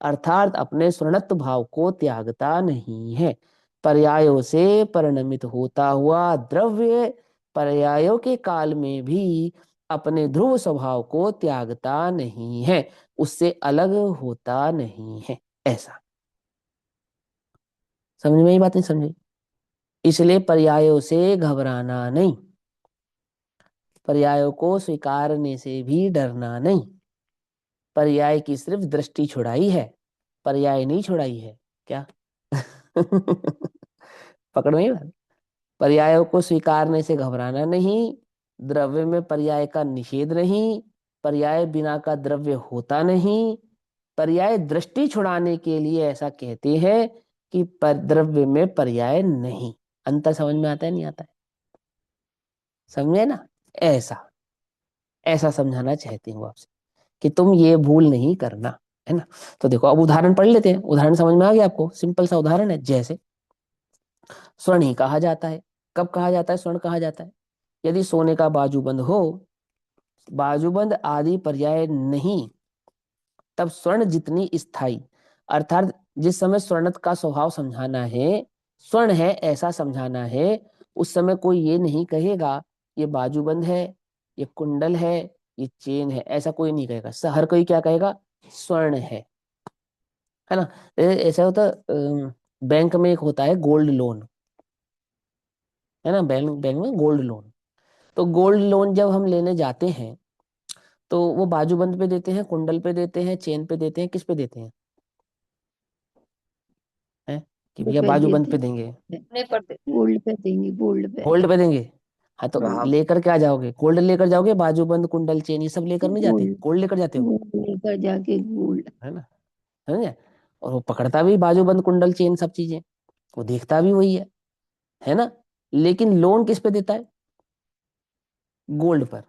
अर्थात अपने स्वर्णत्व भाव को त्यागता नहीं है। पर्यायों से परिणमित होता हुआ द्रव्य पर्यायों के काल में भी अपने ध्रुव स्वभाव को त्यागता नहीं है, उससे अलग होता नहीं है। ऐसा समझ में? ही बात नहीं समझी? इसलिए पर्यायों से घबराना नहीं, पर्यायों को स्वीकारने से भी डरना नहीं। पर्याय की सिर्फ दृष्टि छुड़ाई है, पर्याय नहीं छुड़ाई है। क्या? पकड़ में बात? पर्यायों को स्वीकारने से घबराना नहीं, द्रव्य में पर्याय का निषेध नहीं, पर्याय बिना का द्रव्य होता नहीं। पर्याय दृष्टि छुड़ाने के लिए ऐसा कहते हैं कि द्रव्य में पर्याय नहीं। अंतर समझ में आता है नहीं आता है? समझे ना? ऐसा ऐसा समझाना चाहती हूँ आपसे कि तुम ये भूल नहीं करना, है ना? तो देखो अब उदाहरण पढ़ लेते हैं। उदाहरण समझ में आ गया आपको? सिंपल सा उदाहरण है। जैसे स्वर्ण ही कहा जाता है। कब कहा जाता है स्वर्ण कहा जाता है? यदि सोने का बाजूबंद हो, बाजूबंद आदि पर्याय नहीं, तब स्वर्ण जितनी स्थायी, अर्थात जिस समय स्वर्ण का स्वभाव समझाना है, स्वर्ण है ऐसा समझाना है, उस समय कोई ये नहीं कहेगा ये बाजूबंद है, ये कुंडल है, ये चेन है, ऐसा कोई नहीं कहेगा। हर कोई क्या कहेगा? स्वर्ण है ना? ऐसा होता बैंक में एक होता है गोल्ड लोन, है ना? बैंक बैंक में गोल्ड लोन। तो गोल्ड लोन जब हम लेने जाते हैं तो वो बाजूबंद पे देते हैं, कुंडल पे देते हैं, चेन पे देते हैं, किस पे देते हैं? हैं कि भैया
पे
बाजूबंद
देते
पे देंगे,
गोल्ड पे देंगे, गोल्ड पे।
गोल्ड पे देंगे। हाँ तो
हाँ,
लेकर क्या जाओगे? गोल्ड लेकर जाओगे, बाजूबंद कुंडल चेन ये सब लेकर नहीं जाते,
गोल्ड,
गोल्ड लेकर जाते हो,
गोल्ड लेकर जाके गोल्ड।
है ना? समझे? और वो पकड़ता भी बाजूबंद कुंडल चेन सब चीजें। वो देखता भी वही है ना। लेकिन लोन किस पे देता है? गोल्ड पर।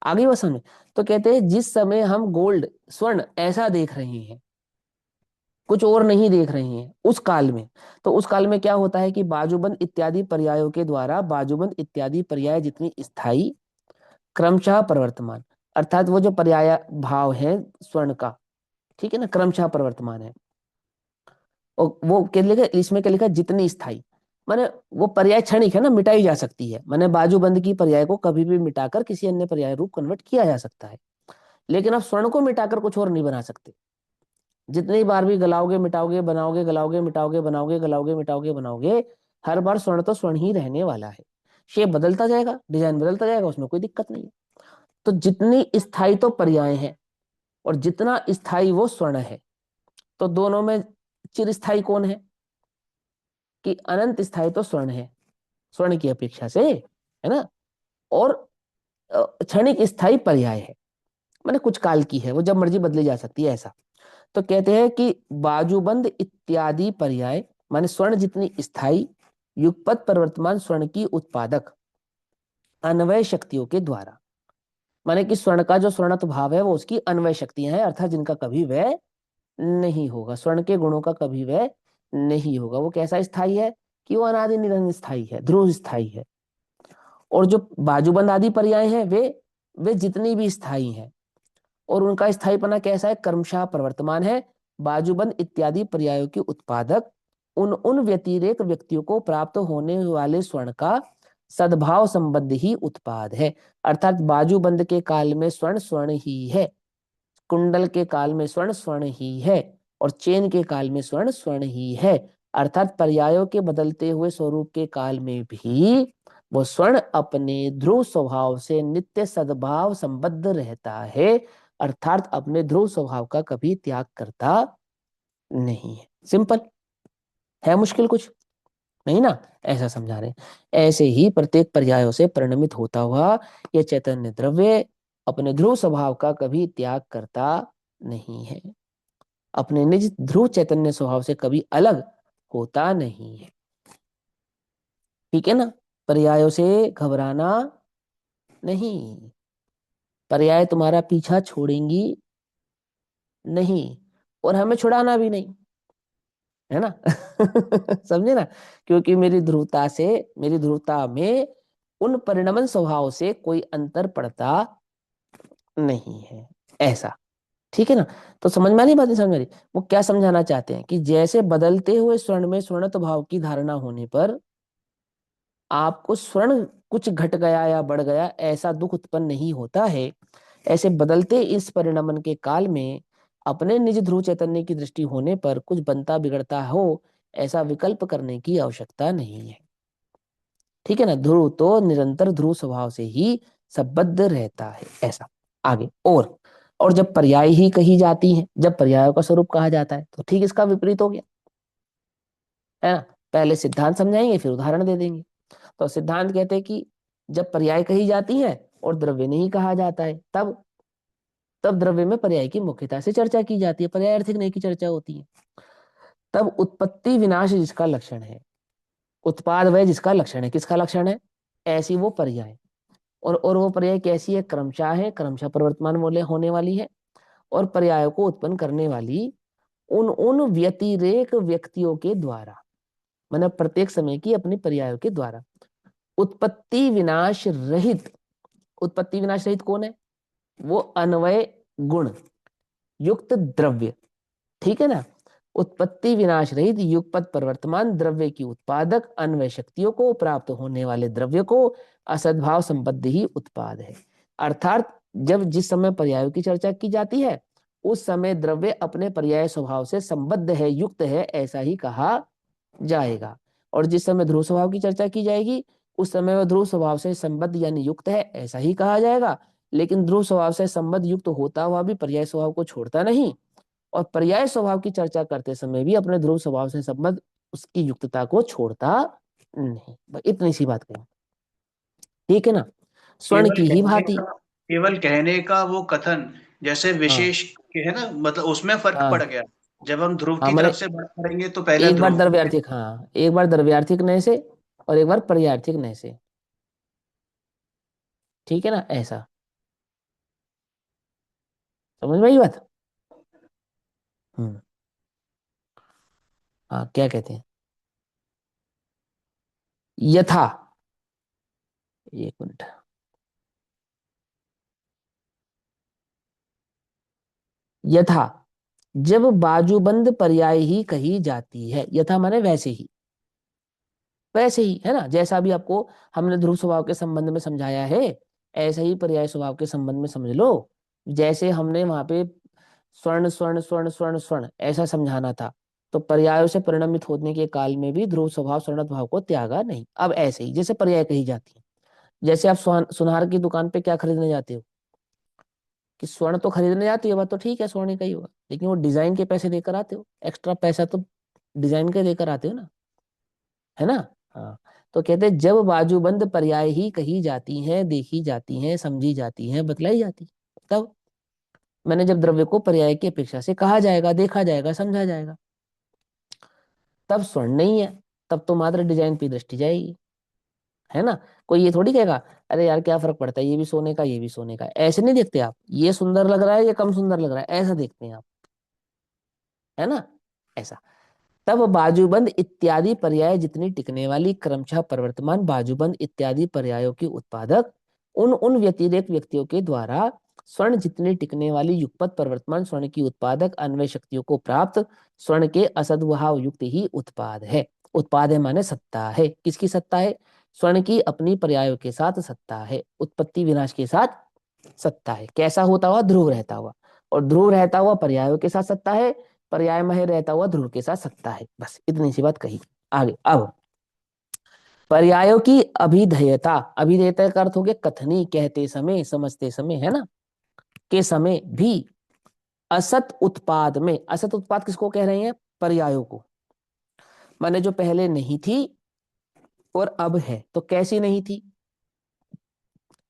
आगे वो समय, तो कहते हैं जिस समय हम गोल्ड स्वर्ण ऐसा देख रहे हैं, कुछ और नहीं देख रहे हैं उस काल में, तो उस काल में क्या होता है कि बाजूबंद इत्यादि पर्यायों के द्वारा, बाजूबंद इत्यादि पर्याय जितनी स्थायी, क्रमशः प्रवर्तमान, अर्थात वो जो पर्याय भाव है स्वर्ण का, ठीक है ना, क्रमशः प्रवर्तमान है। और वो क्या लिखा, इसमें क्या लिखा, जितनी स्थायी, माने वो पर्याय क्षणिक है ना, मिटाई जा सकती है, माने बाजूबंद की पर्याय को कभी भी मिटाकर किसी अन्य पर्याय रूप कन्वर्ट किया जा सकता है। लेकिन आप स्वर्ण को मिटाकर कुछ और नहीं बना सकते। जितनी बार भी गलाओगे मिटाओगे बनाओगे, गलाओगे मिटाओगे बनाओगे, गलाओगे मिटाओगे बनाओगे, हर बार स्वर्ण तो स्वर्ण ही रहने वाला है। शेप बदलता जाएगा, डिजाइन बदलता जाएगा, उसमें कोई दिक्कत नहीं है। तो जितनी स्थायी तो पर्याय है और जितना स्थायी वो स्वर्ण है, तो दोनों में चिरस्थायी कौन है? कि अनंत स्थायी तो स्वर्ण है, स्वर्ण की अपेक्षा से, है ना। और क्षणिक स्थायी पर्याय है, माने कुछ काल की है, वो जब मर्जी बदली जा सकती है, ऐसा। तो कहते हैं कि बाजूबंद इत्यादि पर्याय, माने स्वर्ण जितनी स्थायी, युगपत परिवर्तमान स्वर्ण की उत्पादक अन्वय शक्तियों के द्वारा, माने कि स्वर्ण का जो स्वर्णत्व भाव है वो उसकी अन्वय शक्तियां हैं, अर्थात जिनका कभी व्यय नहीं होगा, स्वर्ण के गुणों का कभी व्यय नहीं होगा। वो कैसा स्थायी है? कि वो अनादि निरंतर स्थायी है, ध्रुव स्थायी है। और जो बाजूबंद आदि पर्याय हैं वे जितनी भी स्थायी हैं, और उनका स्थायीपना कैसा है? क्रमशः प्रवर्तमान है। बाजूबंद इत्यादि पर्यायों के उत्पादक उन उन व्यतिरेक व्यक्तियों को प्राप्त होने वाले स्वर्ण का सद्भाव संबद्ध ही उत्पाद है। अर्थात बाजूबंद के काल में स्वर्ण स्वर्ण ही है, कुंडल के काल में स्वर्ण स्वर्ण ही है, और चेन के काल में स्वर्ण स्वर्ण ही है। अर्थात पर्यायों के बदलते हुए स्वरूप के काल में भी वो स्वर्ण अपने ध्रुव स्वभाव से नित्य सद्भाव संबद्ध रहता है, अर्थात अपने ध्रुव स्वभाव का कभी त्याग करता नहीं है। सिंपल है, मुश्किल कुछ नहीं ना, ऐसा समझा रहे हैं। ऐसे ही प्रत्येक पर्यायों से परिणमित होता हुआ यह चैतन्य द्रव्य अपने ध्रुव स्वभाव का कभी त्याग करता नहीं है, अपने निज ध्रुव चैतन्य स्वभाव से कभी अलग होता नहीं है। ठीक है ना, पर्यायों से घबराना नहीं, पर्याय तुम्हारा पीछा छोड़ेंगी नहीं, और हमें छुड़ाना भी नहीं, है ना। समझे ना, क्योंकि मेरी ध्रुवता में उन परिणमन स्वभाव से कोई अंतर पड़ता नहीं है, ऐसा। ठीक है ना। तो समझ में आ रही बात? नहीं समझ में आ रही? वो क्या समझाना चाहते हैं कि जैसे बदलते हुए स्वर्ण में स्वर्णत्व भाव की धारणा होने पर आपको स्वर्ण कुछ घट गया या बढ़ गया ऐसा दुख उत्पन्न नहीं होता है, ऐसे बदलते इस परिणमन के काल में अपने निज ध्रुव चैतन्य की दृष्टि होने पर कुछ बनता बिगड़ता हो ऐसा विकल्प करने की आवश्यकता नहीं है। ठीक है ना, ध्रुव तो निरंतर ध्रुव स्वभाव से ही संबद्ध रहता है, ऐसा। आगे और जब पर्याय ही कही जाती हैं, जब पर्यायों का स्वरूप कहा जाता है तो ठीक इसका विपरीत हो गया, है ना। पहले सिद्धांत समझाएंगे फिर उदाहरण दे देंगे। तो सिद्धांत कहते हैं कि जब पर्याय कही जाती है और द्रव्य नहीं कहा जाता है, तब द्रव्य में पर्याय की मुख्यता से चर्चा की जाती है, पर्याय अर्थिक नहीं की चर्चा होती है। तब उत्पत्ति विनाश जिसका लक्षण है, उत्पाद वह जिसका लक्षण है, किसका लक्षण है? ऐसी वो पर्याय, और वो पर्याय कैसी है? क्रमशः है, क्रमशः प्रवर्तमान मूल्य होने वाली है, और पर्यायों को उत्पन्न करने वाली उन उन व्यतिरेक व्यक्तियों के द्वारा, मतलब प्रत्येक समय की अपने पर्यायों के द्वारा उत्पत्ति विनाश रहित। उत्पत्ति विनाश रहित कौन है? वो अन्वय गुण युक्त द्रव्य, ठीक है ना। उत्पत्ति विनाश रहित युगपत प्रवर्तमान द्रव्य की उत्पादक अन्वय शक्तियों को प्राप्त होने वाले द्रव्य को असद्भाव संबद्ध ही उत्पाद है। अर्थात जब जिस समय पर्यायों की चर्चा की जाती है उस समय द्रव्य अपने पर्याय स्वभाव से संबद्ध है, युक्त है, ऐसा ही कहा जाएगा। और जिस समय ध्रुव स्वभाव की चर्चा की जाएगी उस समय वह ध्रुव स्वभाव से संबद्ध यानी युक्त है, ऐसा ही कहा जाएगा। लेकिन ध्रुव स्वभाव से संबद्ध युक्त होता हुआ भी पर्याय स्वभाव को छोड़ता नहीं, और पर्याय स्वभाव की चर्चा करते समय भी अपने ध्रुव स्वभाव से संबद्ध उसकी युक्तता को छोड़ता नहीं। इतनी सी बात कही, ठीक है ना। स्वर्ण
केवल
की ही
कहने
भांति।
का केवल कहने का वो कथन जैसे
हाँ
विशेष के है ना, मतलब उसमें फर्क
हाँ
पड़ गया। जब हम ध्रुव
हाँ
की
मैंने
तरफ से बात करेंगे तो पहला
एक बार
ध्रुव।
द्रव्यार्थिक, हाँ एक बार द्रव्यार्थिक नय से और एक बार पर्यायर्थिक नय से, ठीक है ना, ऐसा समझ में आई बात। हम्म। हाँ क्या कहते हैं, यथा, एक मिनट, यथा जब बाजूबंद पर्याय ही कही जाती है, यथा माने वैसे ही, वैसे ही है ना, जैसा भी आपको हमने ध्रुव स्वभाव के संबंध में समझाया है, ऐसे ही पर्याय स्वभाव के संबंध में समझ लो। जैसे हमने वहां पे स्वर्ण स्वर्ण स्वर्ण स्वर्ण स्वर्ण ऐसा समझाना था, तो पर्यायों से परिणमित होने के काल में भी ध्रुव स्वभाव स्वर्ण भाव को त्यागा नहीं। अब ऐसे ही जैसे पर्याय कही जाती है, जैसे आप सुनार की दुकान पे क्या खरीदने जाते हो, कि स्वर्ण तो खरीदने जाती है, बात तो ठीक है, स्वर्ण का ही होगा, लेकिन वो डिजाइन के पैसे देकर आते हो, एक्स्ट्रा पैसा तो डिजाइन के देकर आते हो ना, है ना। हाँ, तो कहते हैं जब बाजूबंद पर्याय ही कही जाती हैं, देखी जाती हैं, समझी जाती हैं, बतलाई जाती हैं, तब मैंने जब द्रव्य को पर्याय की अपेक्षा से कहा जाएगा, देखा जाएगा, समझा जाएगा, तब स्वर्ण नहीं है, तब तो मात्र डिजाइन पे दृष्टि जाएगी, है ना। कोई ये थोड़ी कहेगा अरे यार क्या फर्क पड़ता है, ये भी सोने का ये भी सोने का, ऐसे नहीं देखते आप, ये सुंदर लग रहा है ये कम सुंदर लग रहा है, ऐसा देखते हैं आप, है ना, ऐसा। तब बाजूबंद इत्यादि पर्याय जितनी टिकने वाली क्रमशः प्रवर्तमान बाजूबंद इत्यादि पर्यायों के उत्पादक उन उन व्यतिरेक व्यक्तियों के द्वारा स्वर्ण जितनी टिकने वाली युगपत प्रवर्तमान स्वर्ण की उत्पादक अन्वय शक्तियों को प्राप्त स्वर्ण के असद्भाव युक्त ही उत्पाद है। उत्पाद है माने सत्ता है, किसकी सत्ता है, स्वर्ण की अपनी पर्यायों के साथ सत्ता है, उत्पत्ति विनाश के साथ सत्ता है, कैसा होता हुआ, ध्रुव रहता हुआ, और ध्रुव रहता हुआ पर्यायों के साथ सत्ता है, पर्याय में रहता हुआ ध्रुव के साथ सत्ता है, बस इतनी सी बात कही। आगे अब पर्यायों की अभिधेयता, अभिधेयता का अर्थ हो गया कथनी, कहते समय, समझते समय, है ना, के समय भी असत उत्पाद में, असत उत्पाद किसको कह रहे हैं, पर्यायों को, माने जो पहले नहीं थी और अब है, तो कैसी नहीं थी,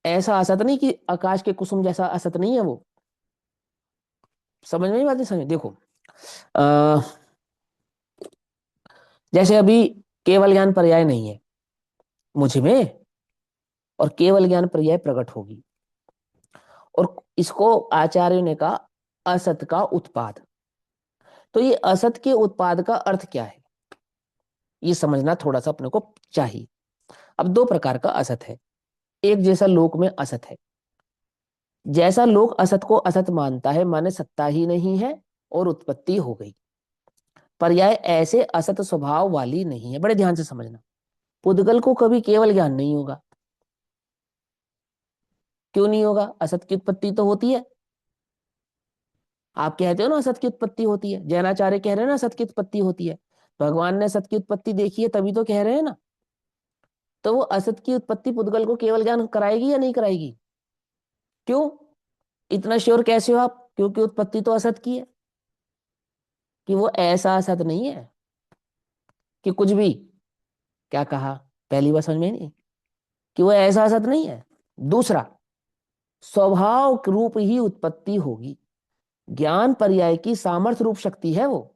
ऐसा असत नहीं कि आकाश के कुसुम जैसा असत नहीं है वो, समझ में नहीं बात, नहीं समझ, देखो आ, जैसे अभी केवल ज्ञान पर्याय नहीं है मुझ में, और केवल ज्ञान पर्याय प्रकट होगी, और इसको आचार्य ने कहा असत का उत्पाद। तो ये असत के उत्पाद का अर्थ क्या है, ये समझना थोड़ा सा अपने को चाहिए। अब दो प्रकार का असत है, एक जैसा लोक में असत है, जैसा लोक असत को असत मानता है माने सत्ता ही नहीं है और उत्पत्ति हो गई। पर्याय ऐसे असत स्वभाव वाली नहीं है, बड़े ध्यान से समझना, पुद्गल को कभी केवल ज्ञान नहीं होगा, क्यों नहीं होगा, असत की उत्पत्ति तो होती है, आप कहते हो ना असत की उत्पत्ति होती है, जैनाचार्य कह रहे हैं ना असत की उत्पत्ति होती है, भगवान ने असत की उत्पत्ति देखी है तभी तो कह रहे हैं ना, तो वो असत की उत्पत्ति पुद्गल को केवल ज्ञान कराएगी या नहीं कराएगी, क्यों, इतना श्योर कैसे हो आप, क्योंकि उत्पत्ति तो असत की है, कि वो ऐसा असत नहीं है कि कुछ भी, क्या कहा, पहली बार समझ में नहीं, कि वो ऐसा असत नहीं है। दूसरा, स्वभाव रूप ही उत्पत्ति होगी, ज्ञान पर्याय की सामर्थ्य रूप शक्ति है वो,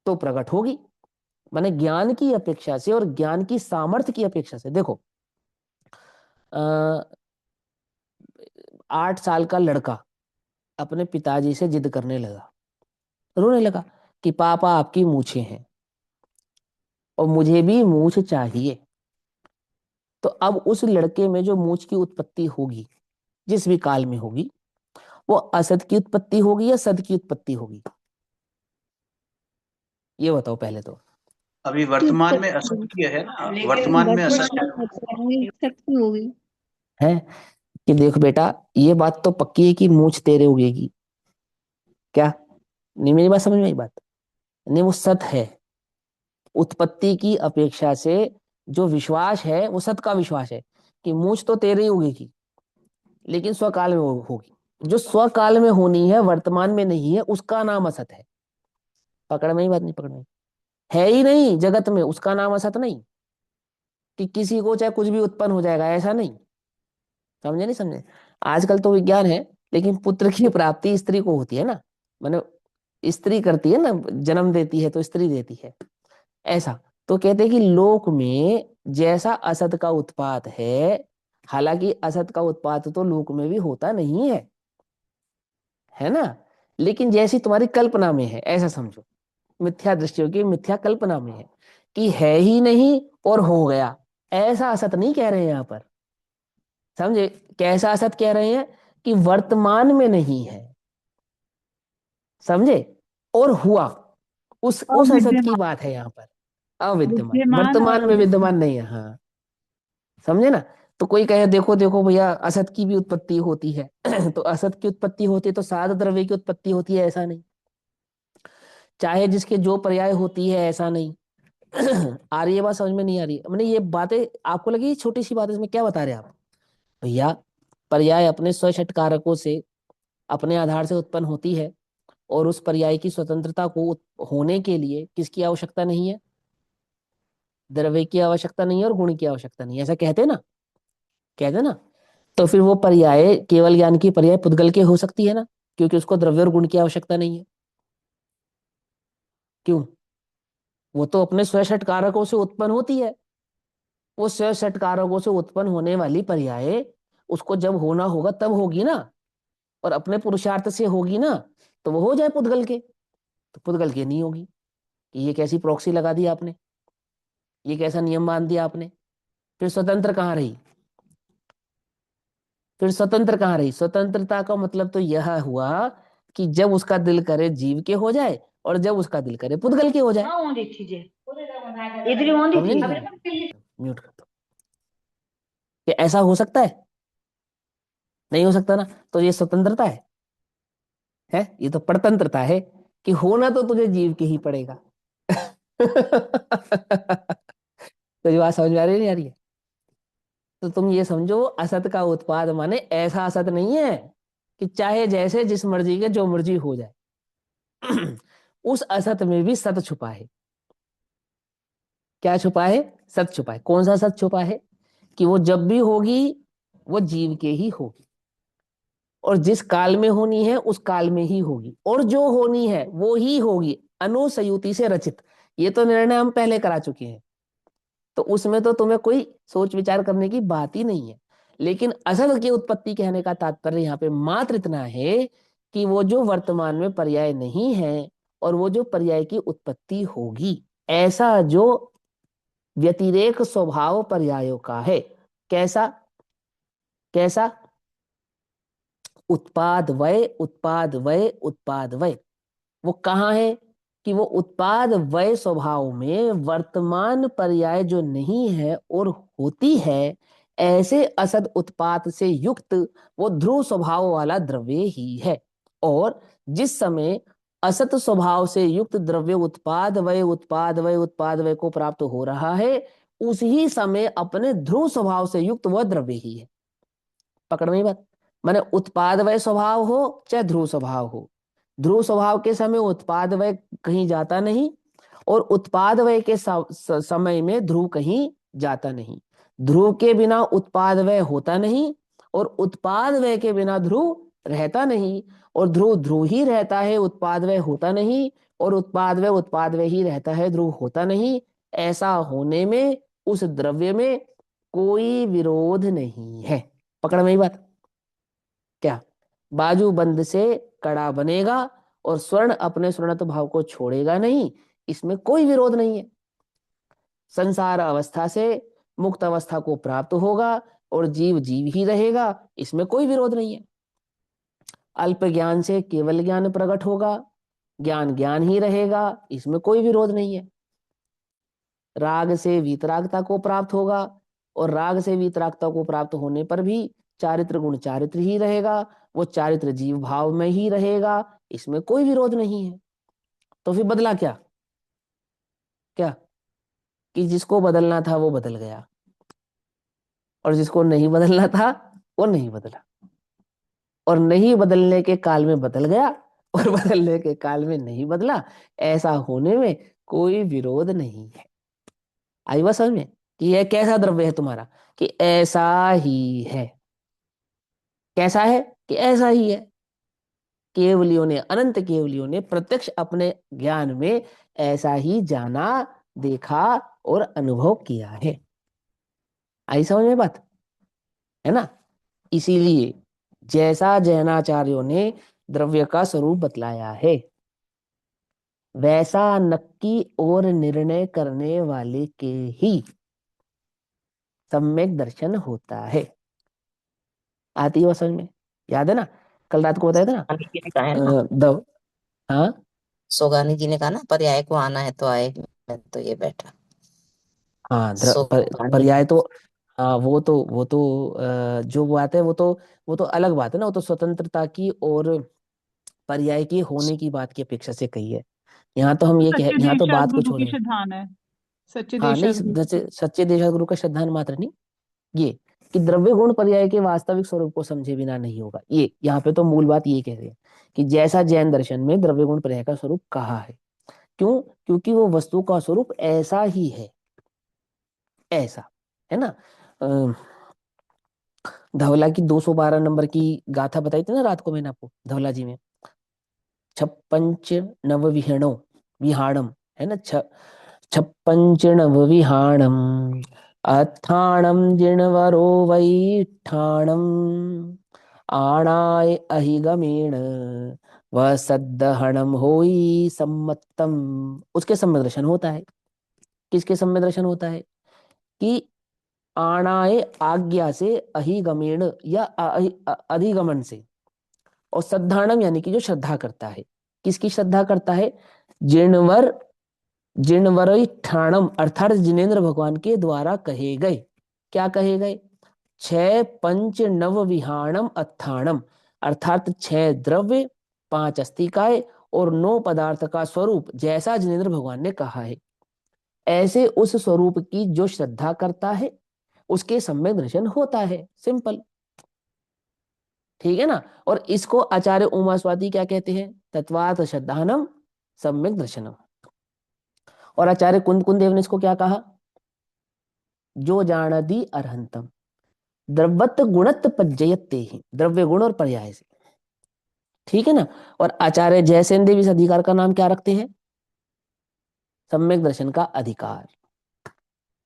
तो प्रकट होगी, माने ज्ञान की अपेक्षा से और ज्ञान की सामर्थ्य की अपेक्षा से। देखो 8 साल का लड़का अपने पिताजी से जिद करने लगा, रोने लगा कि पापा आपकी मूछें हैं और मुझे भी मूछ चाहिए। तो अब उस लड़के में जो मूछ की उत्पत्ति होगी, जिस भी काल में होगी, वो असत की उत्पत्ति होगी या सद की उत्पत्ति होगी, ये बताओ पहले तो।
अभी
की
वर्तमान में
उत्पत्ति
असत
होगी,
की है ना, वर्तमान में असत
वर्तमान
है।
में शक्ति होगी।
है कि देख बेटा, ये बात तो पक्की है कि मूछ तेरे उगेगी, क्या, नहीं मेरी बात समझ में आई बात, नहीं वो सत है, उत्पत्ति की अपेक्षा से जो विश्वास है वो सत का विश्वास है कि मूछ तो तेरे ही उगेगी, लेकिन स्वकाल में होगी, जो स्वकाल में होनी है वर्तमान में नहीं है, उसका नाम असत है। पकड़ में ही बात, नहीं पकड़ में, है ही नहीं जगत में, उसका नाम असत नहीं, कि किसी को चाहे कुछ भी उत्पन्न हो जाएगा, ऐसा नहीं, समझे नहीं समझे। आजकल तो विज्ञान है, लेकिन पुत्र की प्राप्ति स्त्री को होती है ना, माने स्त्री करती है ना, जन्म देती है तो स्त्री देती है, ऐसा। तो कहते हैं कि लोक में जैसा असत का उत्पात है, हालांकि असत का उत्पात तो लोक में भी होता नहीं है ना, लेकिन जैसी तुम्हारी कल्पना में है ऐसा समझो, मिथ्या दृष्टियों की मिथ्या कल्पना में है कि है ही नहीं और हो गया, ऐसा असत नहीं कह रहे हैं यहाँ पर। समझे कैसा असत कह रहे हैं? कि वर्तमान में नहीं है, समझे, और हुआ, उस असत की
अविद्यमान,
बात है यहाँ पर। अविद्यमान,
विद्यमान और
वर्तमान में विद्यमान नहीं है, हाँ, समझे ना। तो कोई कहे देखो देखो भैया असत की भी उत्पत्ति होती है तो असत की उत्पत्ति होती है तो सात द्रव्य की उत्पत्ति होती है, ऐसा नहीं। चाहे जिसके जो पर्याय होती है, ऐसा नहीं। आ रही है बात समझ में? नहीं आ रही है? मैंने ये बातें आपको लगी छोटी सी बात है, इसमें क्या बता रहे हैं आप? भैया पर्याय अपने स्वषट कारकों से, अपने आधार से उत्पन्न होती है, और उस पर्याय की स्वतंत्रता को होने के लिए किसकी आवश्यकता नहीं है? द्रव्य की आवश्यकता नहीं है और गुण की आवश्यकता नहीं है, ऐसा कहते हैं ना, कहते हैं ना। तो फिर वो पर्याय केवल ज्ञान की पर्याय पुद्गल के हो सकती है ना, क्योंकि उसको द्रव्य और गुण की आवश्यकता नहीं है। क्यों? वो तो अपने स्वषट कारकों से उत्पन्न होती है। वो स्वषट कारकों से उत्पन्न होने वाली पर्याय उसको जब होना होगा तब होगी ना, और अपने पुरुषार्थ से होगी ना, तो वो हो जाए पुद्गल के। तो पुद्गल के नहीं होगी। कि ये कैसी प्रॉक्सी लगा दी आपने, ये कैसा नियम बांध दिया आपने? फिर स्वतंत्र कहाँ रही? फिर स्वतंत्र कहाँ रही? स्वतंत्रता का मतलब तो यह हुआ कि जब उसका दिल करे जीव के हो जाए, और जब उसका दिल करे पुद्गल के हो जाए। समझे नहीं समझे? म्यूट कर दो। क्या ऐसा हो सकता है? नहीं हो सकता ना। तो ये स्वतंत्रता है? ये तो परतंत्रता है, कि होना तो तुझे जीव के ही पड़ेगा। तो ये बात समझ में आ रही है, नहीं आ रही है? तो तुम ये समझो असत का उत्पाद माने ऐसा असत नहीं है कि चाहे जैसे जिस मर्जी के जो मर्जी हो जाए। उस असत में भी सत छुपा है। क्या छुपा है? सत छुपा है। कौन सा सत छुपा है? कि वो जब भी होगी वो जीव के ही होगी, और जिस काल में होनी है उस काल में ही होगी, और जो होनी है वो ही होगी, अनुसयुति से रचित। ये तो निर्णय हम पहले करा चुके हैं, तो उसमें तो तुम्हें कोई सोच विचार करने की बात ही नहीं है। लेकिन असल की उत्पत्ति कहने का तात्पर्य यहाँ पे मात्र इतना है कि वो जो वर्तमान में पर्याय नहीं है, और वो जो पर्याय की उत्पत्ति होगी, ऐसा जो व्यतिरेक स्वभाव पर्यायों का है। कैसा? कैसा? उत्पाद वय, उत्पाद वय, उत्पाद वय। वो कहाँ है? कि वो उत्पाद वय स्वभाव में वर्तमान पर्याय जो नहीं है और होती है, ऐसे असद उत्पाद से युक्त वो ध्रुव स्वभाव वाला द्रव्य ही है। और जिस समय असत स्वभाव से युक्त द्रव्य उत्पाद वय, उत्पाद वय, उत्पाद वय को प्राप्त हो रहा है, उसी समय अपने ध्रुव स्वभाव से युक्त वह द्रव्य ही है। पकड़ में बात? माने उत्पाद वय स्वभाव हो चाहे ध्रुव स्वभाव हो, ध्रुव स्वभाव के समय उत्पाद वय कहीं जाता नहीं, और उत्पाद वय के समय में ध्रुव कहीं जाता नहीं। ध्रुव के बिना उत्पाद वय होता नहीं, और उत्पाद वय के बिना ध्रुव रहता नहीं, और ध्रुव ध्रुव ही रहता है, उत्पाद वय होता नहीं, और उत्पाद वय ही रहता है, ध्रुव होता नहीं। ऐसा होने में उस द्रव्य में कोई विरोध नहीं है। पकड़ में ही बात? क्या? बाजू बंद से कड़ा बनेगा, और स्वर्ण अपने स्वर्णत भाव को छोड़ेगा नहीं, इसमें कोई विरोध नहीं है। संसार अवस्था से मुक्त अवस्था को प्राप्त होगा, और जीव जीव ही रहेगा, इसमें कोई विरोध नहीं है। अल्प ज्ञान से केवल ज्ञान प्रकट होगा, ज्ञान ज्ञान ही रहेगा, इसमें कोई विरोध नहीं है। राग से वीतरागता को प्राप्त होगा, और राग से वीतरागता को प्राप्त होने पर भी चारित्र गुण चारित्र ही रहेगा, वो चारित्र जीव भाव में ही रहेगा, इसमें कोई विरोध नहीं है। तो फिर बदला क्या? क्या? कि जिसको बदलना था वो बदल गया, और जिसको नहीं बदलना था वो नहीं बदला, और नहीं बदलने के काल में बदल गया, और बदलने के काल में नहीं बदला। ऐसा होने में कोई विरोध नहीं है। आई बात समझ में? कि यह कैसा द्रव्य है तुम्हारा? कि ऐसा ही है। कैसा है? कि ऐसा ही है। केवलियों ने, अनंत केवलियों ने प्रत्यक्ष अपने ज्ञान में ऐसा ही जाना, देखा और अनुभव किया है। आई समझ में बात, है ना? इसीलिए जैसा जैनाचार्यों ने द्रव्य का स्वरूप बतलाया है, वैसा नक्की और निर्णय करने वाले के ही सम्यक दर्शन होता है। आती है वो समझ में? याद है ना, कल रात को बताया था ना?
सोगानी जी ने कहा है ना,
हाँ
सोगानी जी ने कहा ना, पर्याय को आना है तो आए, मैं तो ये बैठा।
हाँ,
सोगानी जी।
पर्याय तो, हाँ वो तो जो बात है वो तो अलग बात है ना, वो तो स्वतंत्रता की और पर्याय की होने की बात की अपेक्षा से कही है। यहाँ तो हम ये कह,
सच्चे
यहाँ तो
देशात
बात कुछ
गुरु
हो
की
रही है।
श्रद्धान है, सच्चे
हाँ नहीं,
देशात गुरु।
सच्चे देश गुरु का श्रद्धान मात्र नहीं, ये कि द्रव्य गुण पर्याय के वास्तविक स्वरूप को समझे बिना नहीं होगा। ये यहाँ पे तो मूल बात ये कह रहे हैं कि जैसा जैन दर्शन में द्रव्य गुण पर्याय का स्वरूप कहा है, क्यों? क्योंकि वो वस्तु का स्वरूप ऐसा ही है, ऐसा, है ना? धवला की 212 नंबर की गाथा बताई थी ना रात को मैंने आपको, धवला जी में छप्पंच नव विहणो विहाणम, है ना? छप्पंच नव विहाणम अथाणम जिणवरो वैठाणम आणाय अहिगमेण वह सद्दहणम होई सम्मतम। उसके सम्यक दर्शन होता है। किसके सम्यक दर्शन होता है? कि आणाए आज्ञा से, अहिगमेण या अधिगमन से, और श्रद्धाणम यानी कि जो श्रद्धा करता है। किसकी श्रद्धा करता है? जिणवर जिणवरई ठाणम अर्थात जिनेन्द्र भगवान के द्वारा कहे गए। क्या कहे गए? छह पंच नव विहाणम अत्थाणम, अर्थात छह द्रव्य, पांच अस्तिकाएं और नौ पदार्थ का स्वरूप जैसा जिनेन्द्र भगवान ने कहा है, ऐसे उस स्वरूप की जो श्रद्धा करता है उसके सम्यक दर्शन होता है। सिंपल, ठीक है ना? और इसको आचार्य उमा स्वाति क्या कहते हैं? तत्वात श्रद्धानम सम्यक दर्शनम। और आचार्य कुंद कुंदेव ने इसको क्या कहा? जो जानदी अरहंतम द्रवत गुणत पज्जयते ही, द्रव्य गुण और पर्याय से, ठीक है ना? और आचार्य जयसेन देव इस अधिकार का नाम क्या रखते हैं? सम्यक दर्शन का अधिकार।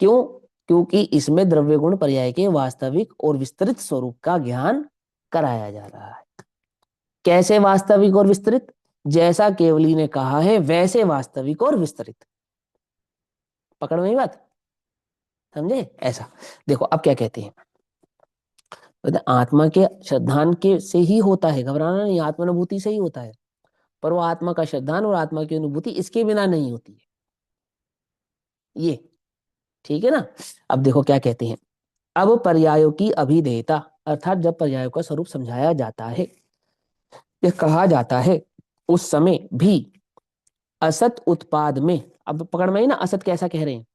क्यों? क्योंकि इसमें द्रव्य गुण पर्याय के वास्तविक और विस्तृत स्वरूप का ज्ञान कराया जा रहा है। कैसे वास्तविक और विस्तृत? जैसा केवली ने कहा है वैसे वास्तविक और विस्तृत। पकड़ में ही बात, समझे? ऐसा देखो अब क्या कहते हैं, आत्मा के श्रद्धान के से ही होता है, घबराना नहीं, आत्मानुभूति से ही होता है, पर वो आत्मा का श्रद्धान और आत्मा की अनुभूति इसके बिना नहीं होती है। ये ठीक है ना? अब देखो क्या कहते हैं, अब पर्यायों की अभिधेयता, अर्थात जब पर्यायों का स्वरूप समझाया जाता है, यह कहा जाता है, उस समय भी असत उत्पाद में, अब पकड़ में ही ना, असत कैसा कह रहे हैं?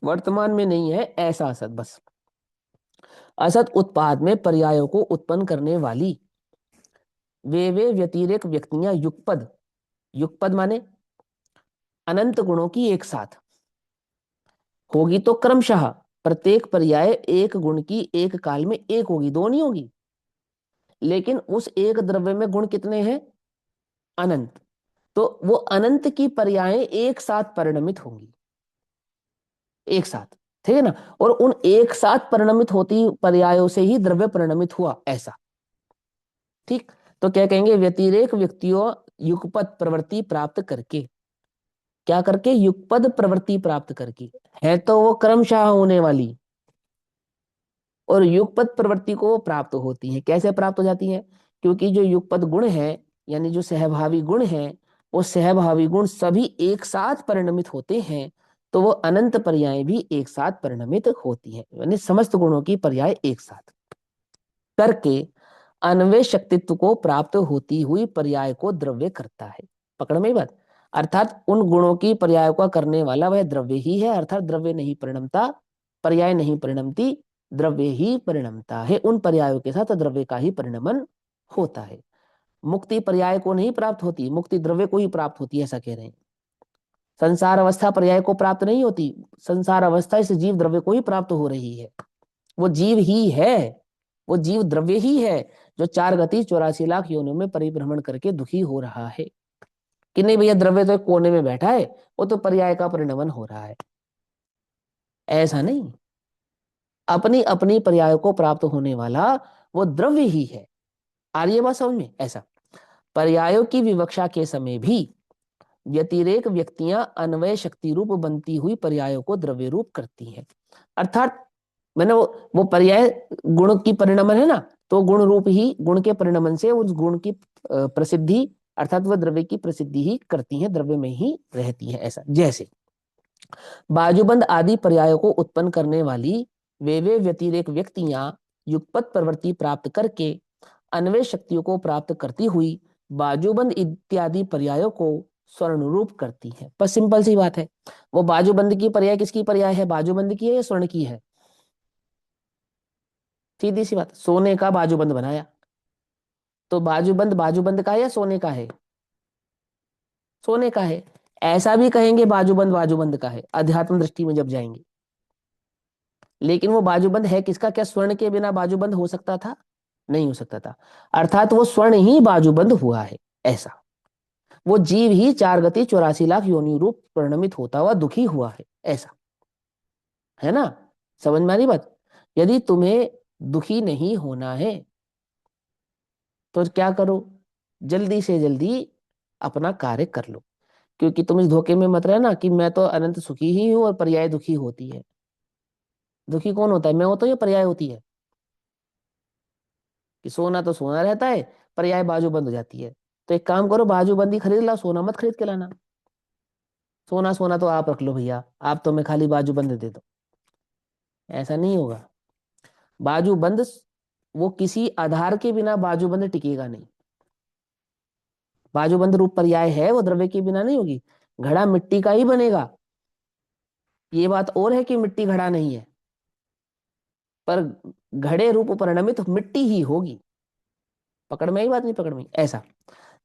वर्तमान में नहीं है ऐसा असत, बस असत उत्पाद में पर्यायों को उत्पन्न करने वाली वे व्यतिरेक व्यक्तियां युगपद, युगपद माने अनंत गुणों की एक साथ होगी, तो क्रमशः प्रत्येक पर्याय एक गुण की एक काल में एक होगी, दो नहीं होगी। लेकिन उस एक द्रव्य में गुण कितने हैं? अनंत। तो वो अनंत की पर्यायें एक साथ परिणमित होंगी, एक साथ, ठीक है ना? और उन एक साथ परिणमित होती पर्यायों से ही द्रव्य परिणमित हुआ, ऐसा, ठीक? तो क्या कहेंगे? व्यतिरेक व्यक्तियों युगपद प्रवृत्ति प्राप्त करके, क्या करके? युगपद प्रवृत्ति प्राप्त करके, है तो वो क्रमशः होने वाली, और युगपद प्रवृत्ति को प्राप्त होती है। कैसे प्राप्त हो जाती है? क्योंकि जो युगपद गुण है, यानी जो सहभावी गुण है, वो सहभावी गुण सभी एक साथ परिणमित होते हैं, तो वो अनंत पर्याय भी एक साथ परिणमित होती है, यानी समस्त गुणों की पर्याय एक साथ करके अन्वय शक्तित्व को प्राप्त होती हुई पर्याय को द्रव्य करता है। पकड़ में बात? अर्थात उन गुणों की पर्याय का करने वाला वह द्रव्य ही है, अर्थात द्रव्य नहीं परिणमता, पर्याय नहीं परिणमती, द्रव्य ही परिणमता है। उन पर्यायों के साथ द्रव्य का ही परिणमन होता है। मुक्ति पर्याय को नहीं प्राप्त होती, मुक्ति द्रव्य को ही प्राप्त होती है, ऐसा कह रहे हैं। संसार अवस्था पर्याय को प्राप्त नहीं होती, संसार अवस्था इस जीव द्रव्य को ही प्राप्त हो रही है। वो जीव ही है, वो जीव द्रव्य ही है जो 4 गति 84 लाख योनियों में परिभ्रमण करके दुखी हो रहा है। कि नहीं भैया द्रव्य तो एक कोने में बैठा है, वो तो पर्याय का परिणमन हो रहा है। ऐसा नहीं, अपनी अपनी पर्याय को प्राप्त होने वाला वो द्रव्य ही है। आ रही है बात समझ में? ऐसा पर्यायों की विवक्षा के समय भी व्यतिरेक व्यक्तियां अन्वय शक्ति रूप बनती हुई पर्यायों को द्रव्य रूप करती हैं। अर्थात मैंने वो पर्याय गुण की परिणमन है ना, तो गुण रूप ही गुण के परिणमन से उस गुण की प्रसिद्धि अर्थात वह द्रव्य की प्रसिद्धि ही करती हैं, द्रव्य में ही रहती है। ऐसा जैसे बाजूबंद आदि पर्यायों को उत्पन्न करने वाली वे व्यतिरेक व्यक्तियां युगपत प्रवृत्ति प्राप्त करके अन्वय शक्तियों को प्राप्त करती हुई बाजूबंद इत्यादि पर्यायों को स्वर्ण रूप करती है। पर सिंपल सी बात है, वो बाजूबंद की पर्याय किसकी पर्याय है? बाजूबंद की है या स्वर्ण की है? सीधी सी बात, सोने का बाजूबंद बनाया तो बाजूबंद बाजूबंद का है या सोने का है? सोने का है। ऐसा भी कहेंगे बाजूबंद बाजूबंद का है अध्यात्म दृष्टि में जब जाएंगे, लेकिन वो बाजूबंद है किसका? क्या स्वर्ण के बिना बाजूबंद हो सकता था? नहीं हो सकता था। अर्थात वो स्वर्ण ही बाजूबंद हुआ है। ऐसा वो जीव ही 4 गति 84 लाख योनि रूप परिणमित होता हुआ दुखी हुआ है। ऐसा है ना? समझ में आ रही बात? यदि तुम्हें दुखी नहीं होना है तो क्या करो? जल्दी से जल्दी अपना कार्य कर लो, क्योंकि तुम इस धोखे में मत रहना कि मैं तो अनंत सुखी ही हूं और पर्याय दुखी होती है। दुखी कौन होता है? मैं होता हूं या पर्याय होती है? कि सोना तो सोना रहता है, पर्याय बाजू बंद हो जाती है। तो एक काम करो, बाजू बंदी खरीद ला, सोना मत खरीद के लाना। सोना सोना तो आप रख लो भैया, आप तो मैं खाली बाजू बंद दे दो। ऐसा नहीं होगा। बाजू बंद वो किसी आधार के बिना बाजू बंद टिकेगा नहीं। बाजू बंद रूप पर्याय है, वो द्रव्य के बिना नहीं होगी। घड़ा मिट्टी का ही बनेगा, ये बात और है कि मिट्टी घड़ा नहीं है, पर घड़े रूप परिणमित मिट्टी ही होगी। पकड़ में आई बात? नहीं पकड़ में? ऐसा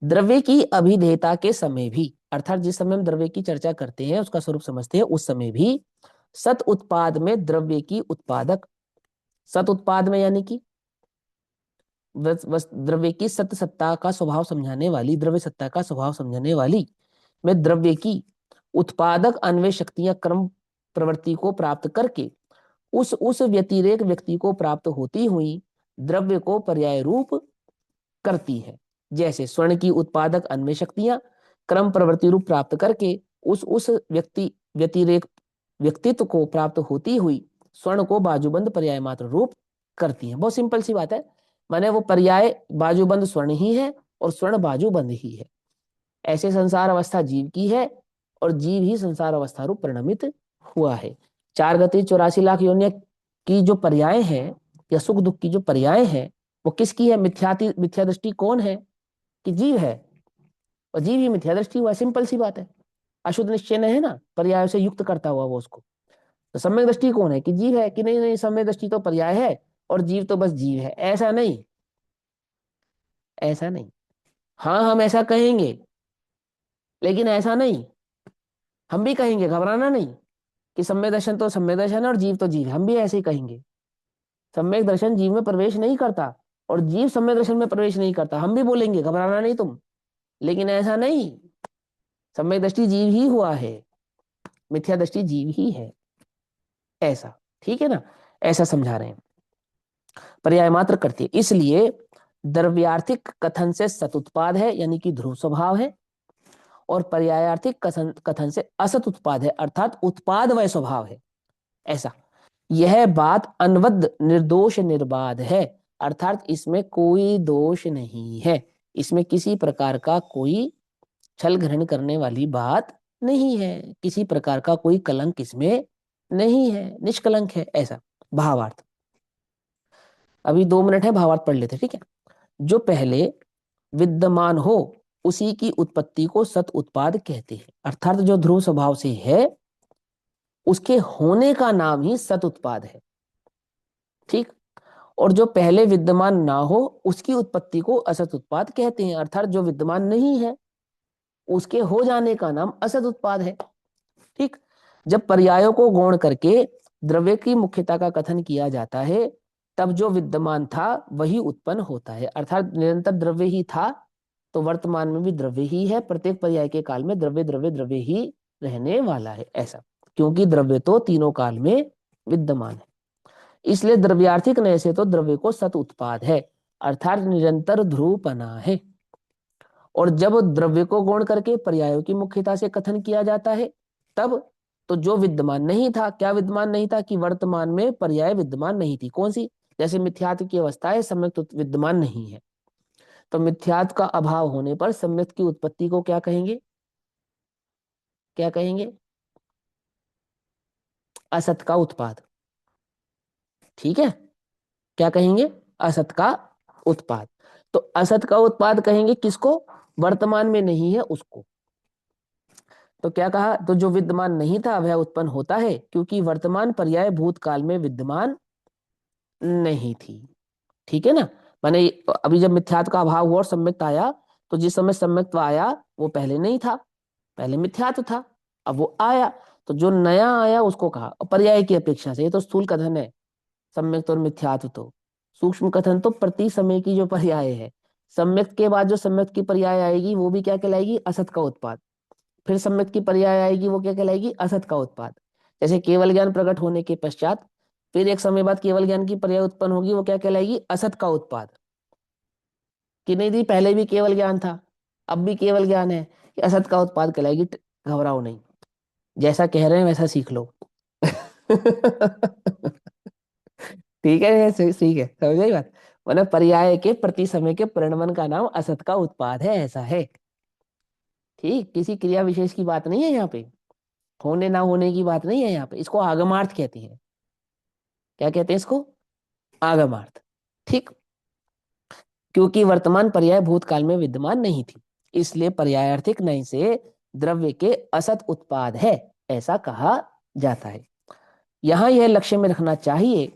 द्रव्य की अभिधेयता के समय भी, अर्थात जिस समय हम द्रव्य की चर्चा करते हैं उसका स्वरूप समझते हैं, उस समय भी सत उत्पाद में द्रव्य की उत्पादक, सत उत्पाद में यानी कि द्रव्य की सत्य सत्ता का स्वभाव समझाने वाली, द्रव्य सत्ता का स्वभाव समझाने वाली में द्रव्य की उत्पादक अन्वय शक्तियां क्रम प्रवृत्ति को प्राप्त करके उस व्यतिरेक व्यक्ति को प्राप्त होती हुई द्रव्य को पर्याय रूप करती है। जैसे स्वर्ण की उत्पादक अन्वय शक्तियां क्रम प्रवृत्ति रूप प्राप्त करके उस व्यक्ति व्यतिरेक व्यक्तित्व को प्राप्त होती हुई स्वर्ण को बाजूबंद पर्याय मात्र रूप करती है। बहुत सिंपल सी बात है, माने वो पर्याय बाजूबंद स्वर्ण ही है और स्वर्ण बाजूबंद ही है। ऐसे संसार अवस्था जीव की है और जीव ही संसार अवस्था रूप परिणमित हुआ है। 4 गति 84 लाख योनियां की जो पर्याय है या सुख दुख की जो पर्याय है वो किसकी है? मिथ्या दृष्टि कौन है? कि जीव है, और जीव ही मिथ्या दृष्टि हुआ। सिंपल सी बात है, अशुद्ध निश्चय है ना, पर्याय से युक्त करता हुआ वो उसको। तो सम्यक दृष्टि कौन है? कि जीव है। कि नहीं नहीं, सम्यक दृष्टि तो पर्याय है और जीव तो बस जीव है। ऐसा नहीं, ऐसा नहीं। हाँ हम ऐसा कहेंगे, लेकिन ऐसा नहीं। हम भी कहेंगे, घबराना नहीं, कि सम्यक दर्शन तो सम्यक दर्शन है और जीव तो जीव है। हम भी ऐसे ही कहेंगे। सम्यक दर्शन जीव में प्रवेश नहीं करता और जीव सम्यक दर्शन में प्रवेश नहीं करता। हम भी बोलेंगे, घबराना नहीं तुम, लेकिन ऐसा नहीं। सम्यक दृष्टि जीव ही हुआ है, मिथ्या दृष्टि जीव ही है। ऐसा ठीक है ना? ऐसा समझा रहे हैं। पर्याय मात्र करती है, इसलिए द्रव्यार्थिक कथन से सतुत्पाद है यानी कि ध्रुव स्वभाव है, और पर्यायार्थिक कथन से असत उत्पाद है अर्थात उत्पाद वह स्वभाव है। ऐसा यह बात अनवद्य निर्दोष निर्बाध है, अर्थात इसमें कोई दोष नहीं है, इसमें किसी प्रकार का कोई छल ग्रहण करने वाली बात नहीं है, किसी प्रकार का कोई कलंक इसमें नहीं है, निष्कलंक है। ऐसा भावार्थ। अभी 2 मिनट है, भावार्थ पढ़ लेते, ठीक है? जो पहले विद्यमान हो उसी की उत्पत्ति को सत उत्पाद कहते हैं, अर्थात जो ध्रुव स्वभाव से है उसके होने का नाम ही सत उत्पाद है। ठीक? और जो पहले विद्यमान ना हो उसकी उत्पत्ति को असत उत्पाद कहते हैं, अर्थात जो विद्यमान नहीं है उसके हो जाने का नाम असत उत्पाद है। ठीक? जब पर्यायों को गौण करके द्रव्य की मुख्यता का कथन किया जाता है तब जो विद्यमान था वही उत्पन्न होता है। अर्थात निरंतर द्रव्य ही था तो वर्तमान में भी द्रव्य ही है, प्रत्येक पर्याय के काल में द्रव्य द्रव्य द्रव्य ही रहने वाला है, ऐसा। क्योंकि द्रव्य तो तीनों काल में विद्यमान है, इसलिए द्रव्यार्थिक नय से तो द्रव्य को सत उत्पाद है, अर्थात निरंतर ध्रुवपना है। और जब द्रव्य को गौण करके पर्यायों की मुख्यता से कथन किया जाता है तब तो जो विद्यमान नहीं था, क्या विद्यमान नहीं था कि वर्तमान में पर्याय विद्यमान नहीं थी। कौन सी? जैसे मिथ्यात्व की अवस्था है, सम्यक विद्यमान नहीं है, तो मिथ्यात्व का अभाव होने पर सम्यक की उत्पत्ति को क्या कहेंगे? क्या कहेंगे? असत का उत्पाद। ठीक है, क्या कहेंगे? असत का उत्पाद। तो असत का उत्पाद कहेंगे किसको? वर्तमान में नहीं है उसको। तो क्या कहा? तो जो विद्यमान नहीं था वह उत्पन्न होता है क्योंकि वर्तमान पर्याय भूतकाल में विद्यमान नहीं थी। ठीक है ना? माने अभी जब मिथ्यात्व का अभाव हुआ और सम्यक्ता आया, तो जिस समय सम्यक्त्व आया वो पहले नहीं था, पहले मिथ्यात्व था, अब वो आया, तो जो नया आया उसको कहा पर्याय की अपेक्षा से। ये तो स्थूल कथन है, सम्यक्त और मिथ्यात्व। तो सूक्ष्म कथन तो प्रति समय की जो पर्याय है, सम्यक्त के बाद जो सम्यक्त की पर्याय आएगी वो भी क्या कहलाएगी? असत का उत्पाद। फिर सम्यक्त की पर्याय आएगी वो क्या कहलाएगी? असत का उत्पाद। जैसे केवल ज्ञान प्रकट होने के पश्चात फिर एक समय बाद केवल ज्ञान की पर्याय उत्पन्न होगी, वो क्या कहलाएगी? असत का उत्पाद। कि नहीं दी, पहले भी केवल ज्ञान था अब भी केवल ज्ञान है, कि असत का उत्पाद कहलाएगी। घबराओ नहीं, जैसा कह रहे हैं वैसा सीख लो। ठीक है, ठीक है, समझ गई बात? मतलब पर्याय के प्रति समय के परिणमन का नाम असत का उत्पाद है, ऐसा है। ठीक, किसी क्रिया विशेष की बात नहीं है यहाँ पे, होने ना होने की बात नहीं है यहाँ पे। इसको आगमार्थ कहते हैं। क्या कहते हैं इसको? आगमार्थ। ठीक, क्योंकि वर्तमान पर्याय भूतकाल में विद्यमान नहीं थी, इसलिए पर्यायार्थिक नय से द्रव्य के असत उत्पाद है, ऐसा कहा जाता है। यहां यह लक्ष्य में रखना चाहिए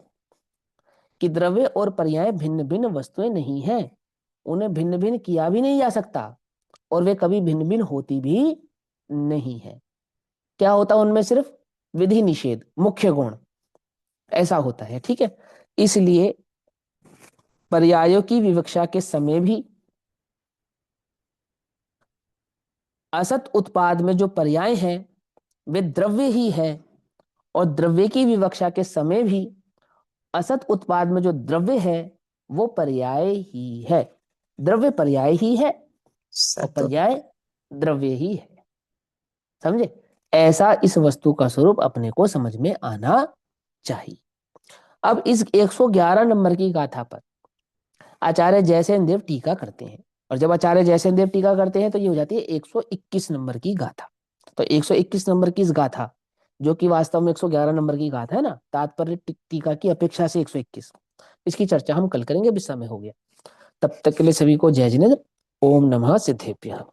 कि द्रव्य और पर्याय भिन्न भिन्न वस्तुएं नहीं हैं, उन्हें भिन्न भिन्न किया भी नहीं जा सकता और वे कभी भिन्न भिन्न होती भी नहीं है। क्या होता उनमें? सिर्फ विधि निषेध, मुख्य गुण, ऐसा होता है। ठीक है, इसलिए पर्यायों की विवक्षा के समय भी असत उत्पाद में जो पर्याय हैं वे द्रव्य ही है, और द्रव्य की विवक्षा के समय भी असत उत्पाद में जो द्रव्य है वो पर्याय ही है। द्रव्य पर्याय ही है और
सत
पर्याय द्रव्य ही है। समझे? ऐसा इस वस्तु का स्वरूप अपने को समझ में आना चाहिए। अब इस 111 नंबर की गाथा पर आचार्य जयसेन देव टीका करते हैं, और जब आचार्य जयसेन देव टीका करते हैं तो ये हो जाती है 121 नंबर की गाथा। तो 121 नंबर की इस गाथा, जो कि वास्तव में 111 नंबर की गाथा है ना, तात्पर्य टीका की अपेक्षा से 121, इसकी चर्चा हम कल करेंगे, अभी समय हो गया। तब तक के लिए सभी को जय जिनेन्द्र। ओम नमः सिद्धेभ्यः।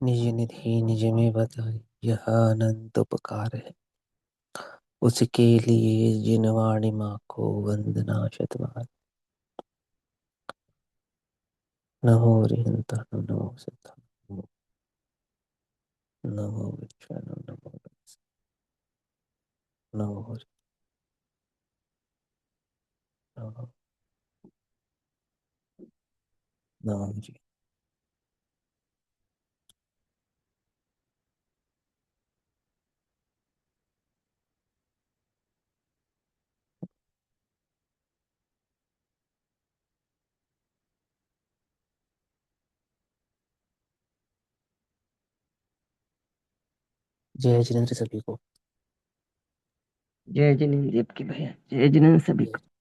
निज निधि निज में बताए, यह अनंत उपकार है, उसके लिए जिन वाणी माँ को वंदना शतबार। नमो रिहंत नमो सिद्ध नमो विष्णु नमो नमो नमो नमो जी। जय जिनेन्द्र सभी को।
जय जिनेन्द्र देव की भैया, जय जिनेन्द्र सभी को।